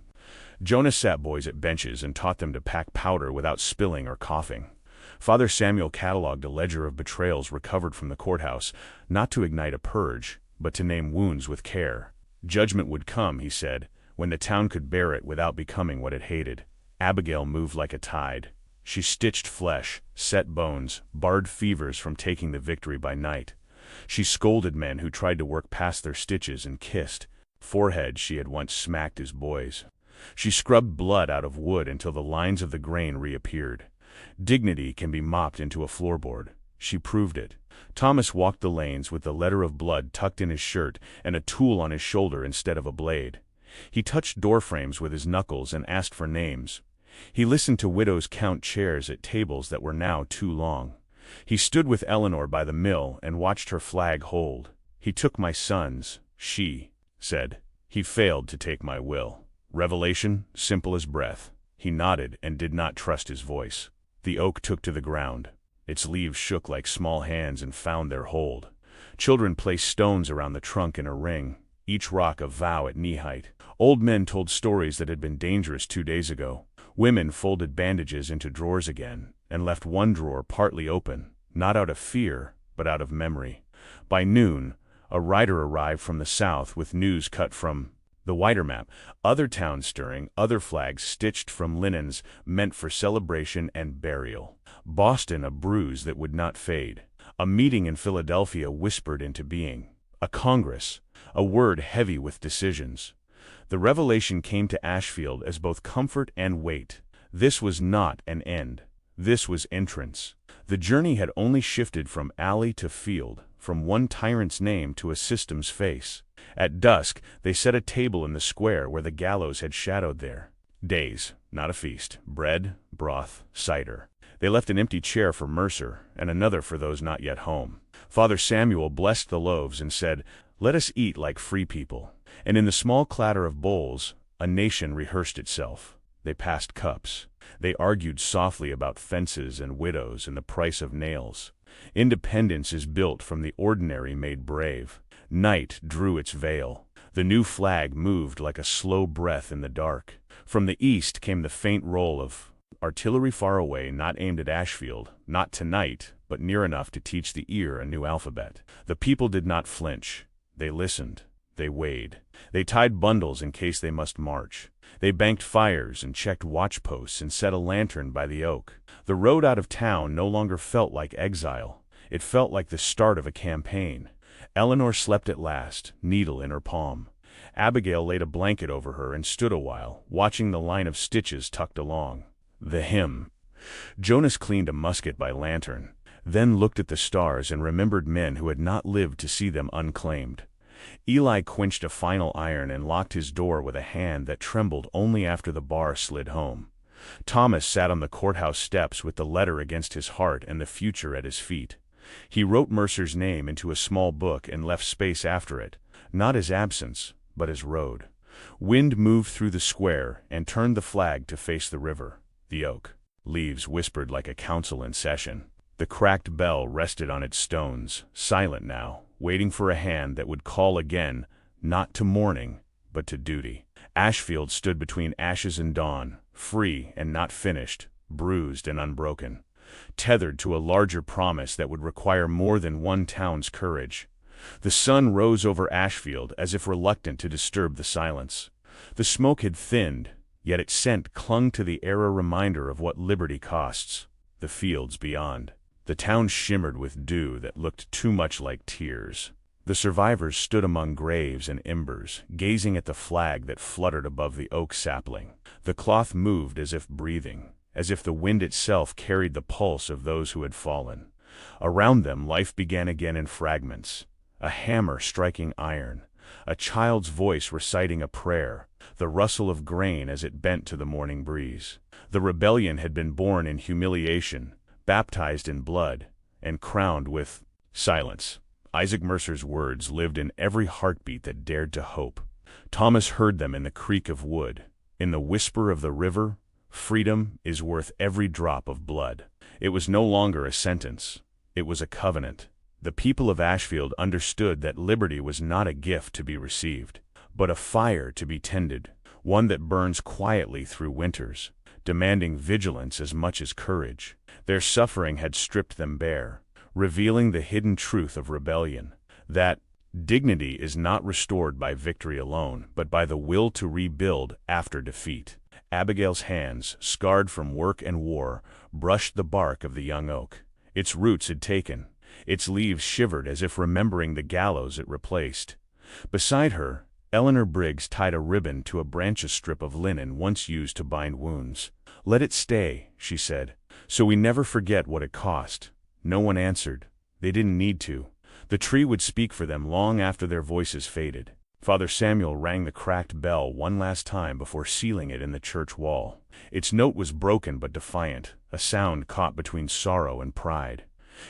Jonas sat boys at benches and taught them to pack powder without spilling or coughing. Father Samuel cataloged a ledger of betrayals recovered from the courthouse, not to ignite a purge, but to name wounds with care. Judgment would come, he said, when the town could bear it without becoming what it hated. Abigail moved like a tide. She stitched flesh, set bones, barred fevers from taking the victory by night. She scolded men who tried to work past their stitches and kissed foreheads she had once smacked as boys. She scrubbed blood out of wood until the lines of the grain reappeared. Dignity can be mopped into a floorboard. she proved it. Thomas walked the lanes with the letter of blood tucked in his shirt and a tool on his shoulder instead of a blade. He touched doorframes with his knuckles and asked for names. He listened to widows count chairs at tables that were now too long. He stood with Eleanor by the mill and watched her flag hold. "He took my sons," she said. "He failed to take my will." Revelation, simple as breath. He nodded and did not trust his voice. The oak took to the ground. Its leaves shook like small hands and found their hold. Children placed stones around the trunk in a ring, each rock a vow at knee-height. Old men told stories that had been dangerous 2 days ago. Women folded bandages into drawers again, and left one drawer partly open, not out of fear, but out of memory. By noon, a rider arrived from the south with news cut from the wider map. Other towns stirring, other flags stitched from linens meant for celebration and burial. Boston, a bruise that would not fade. A meeting in Philadelphia whispered into being. A Congress, a word heavy with decisions. The revelation came to Ashfield as both comfort and weight. This was not an end. This was entrance. The journey had only shifted from alley to field, from one tyrant's name to a system's face. At dusk, they set a table in the square where the gallows had shadowed there. Days, not a feast. Bread, broth, cider. They left an empty chair for Mercer, and another for those not yet home. Father Samuel blessed the loaves and said, "Let us eat like free people." And in the small clatter of bowls, a nation rehearsed itself. They passed cups. They argued softly about fences and widows and the price of nails. Independence is built from the ordinary made brave. Night drew its veil. The new flag moved like a slow breath in the dark. From the east came the faint roll of artillery far away, not aimed at Ashfield, not tonight, but near enough to teach the ear a new alphabet. The people did not flinch. They listened. They weighed. They tied bundles in case they must march. They banked fires and checked watchposts and set a lantern by the oak. The road out of town no longer felt like exile. It felt like the start of a campaign. Eleanor slept at last, needle in her palm. Abigail laid a blanket over her and stood a while, watching the line of stitches tucked along. The hymn. Jonas cleaned a musket by lantern, then looked at the stars and remembered men who had not lived to see them unclaimed. Eli quenched a final iron and locked his door with a hand that trembled only after the bar slid home. Thomas sat on the courthouse steps with the letter against his heart and the future at his feet. He wrote Mercer's name into a small book and left space after it, not his absence, but his road. Wind moved through the square and turned the flag to face the river, the oak. Leaves whispered like a council in session. The cracked bell rested on its stones, silent now, waiting for a hand that would call again, not to mourning, but to duty. Ashfield stood between ashes and dawn, free and not finished, bruised and unbroken, tethered to a larger promise that would require more than one town's courage. The sun rose over Ashfield as if reluctant to disturb the silence. The smoke had thinned, yet its scent clung to the air, a reminder of what liberty costs. The fields beyond. The town shimmered with dew that looked too much like tears. The survivors stood among graves and embers, gazing at the flag that fluttered above the oak sapling. The cloth moved as if breathing, as if the wind itself carried the pulse of those who had fallen. Around them life began again in fragments, a hammer striking iron, a child's voice reciting a prayer, the rustle of grain as it bent to the morning breeze. The rebellion had been born in humiliation, baptized in blood, and crowned with silence. Isaac Mercer's words lived in every heartbeat that dared to hope. Thomas heard them in the creak of wood, in the whisper of the river. Freedom is worth every drop of blood. It was no longer a sentence. It was a covenant. The people of Ashfield understood that liberty was not a gift to be received, but a fire to be tended, one that burns quietly through winters, demanding vigilance as much as courage. Their suffering had stripped them bare, revealing the hidden truth of rebellion, that dignity is not restored by victory alone, but by the will to rebuild after defeat. Abigail's hands, scarred from work and war, brushed the bark of the young oak. Its roots had taken. Its leaves shivered as if remembering the gallows it replaced. Beside her, Eleanor Briggs tied a ribbon to a branch, a strip of linen once used to bind wounds. "Let it stay," she said, "so we never forget what it cost. No one answered. They didn't need to. The tree would speak for them long after their voices faded. Father Samuel rang the cracked bell one last time before sealing it in the church wall. Its note was broken but defiant, a sound caught between sorrow and pride.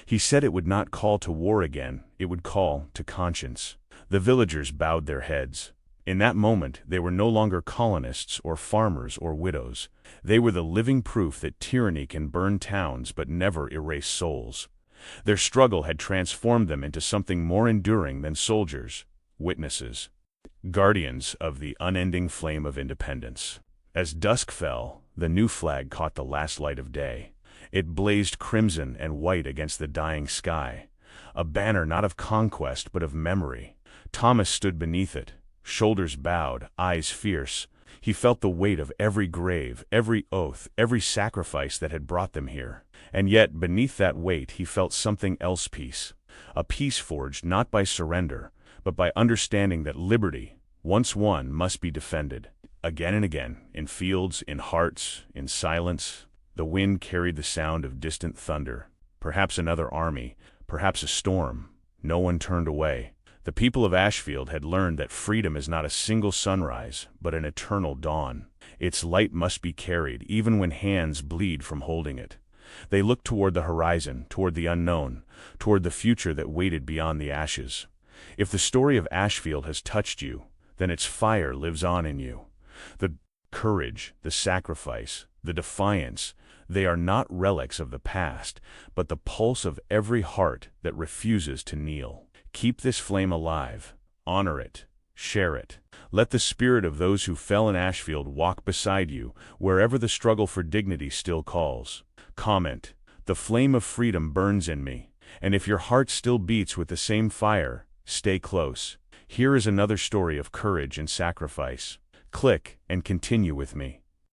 He said it would not call to war again, it would call to conscience. The villagers bowed their heads. In that moment, they were no longer colonists or farmers or widows. They were the living proof that tyranny can burn towns but never erase souls. Their struggle had transformed them into something more enduring than soldiers, witnesses, guardians of the unending flame of independence. As dusk fell, the new flag caught the last light of day. It blazed crimson and white against the dying sky, a banner not of conquest but of memory. Thomas stood beneath it, shoulders bowed, eyes fierce. He felt the weight of every grave, every oath, every sacrifice that had brought them here. And yet, beneath that weight, he felt something else: peace. A peace forged not by surrender, but by understanding that liberty, once won, must be defended. Again and again, in fields, in hearts, in silence, the wind carried the sound of distant thunder. Perhaps another army, perhaps a storm. No one turned away. The people of Ashfield had learned that freedom is not a single sunrise, but an eternal dawn. Its light must be carried, even when hands bleed from holding it. They looked toward the horizon, toward the unknown, toward the future that waited beyond the ashes. If the story of Ashfield has touched you, then its fire lives on in you. The courage, the sacrifice, the defiance, they are not relics of the past, but the pulse of every heart that refuses to kneel. Keep this flame alive. Honor it. Share it. Let the spirit of those who fell in Ashfield walk beside you, wherever the struggle for dignity still calls. Comment: the flame of freedom burns in me, and if your heart still beats with the same fire, stay close. Here is another story of courage and sacrifice. Click and continue with me.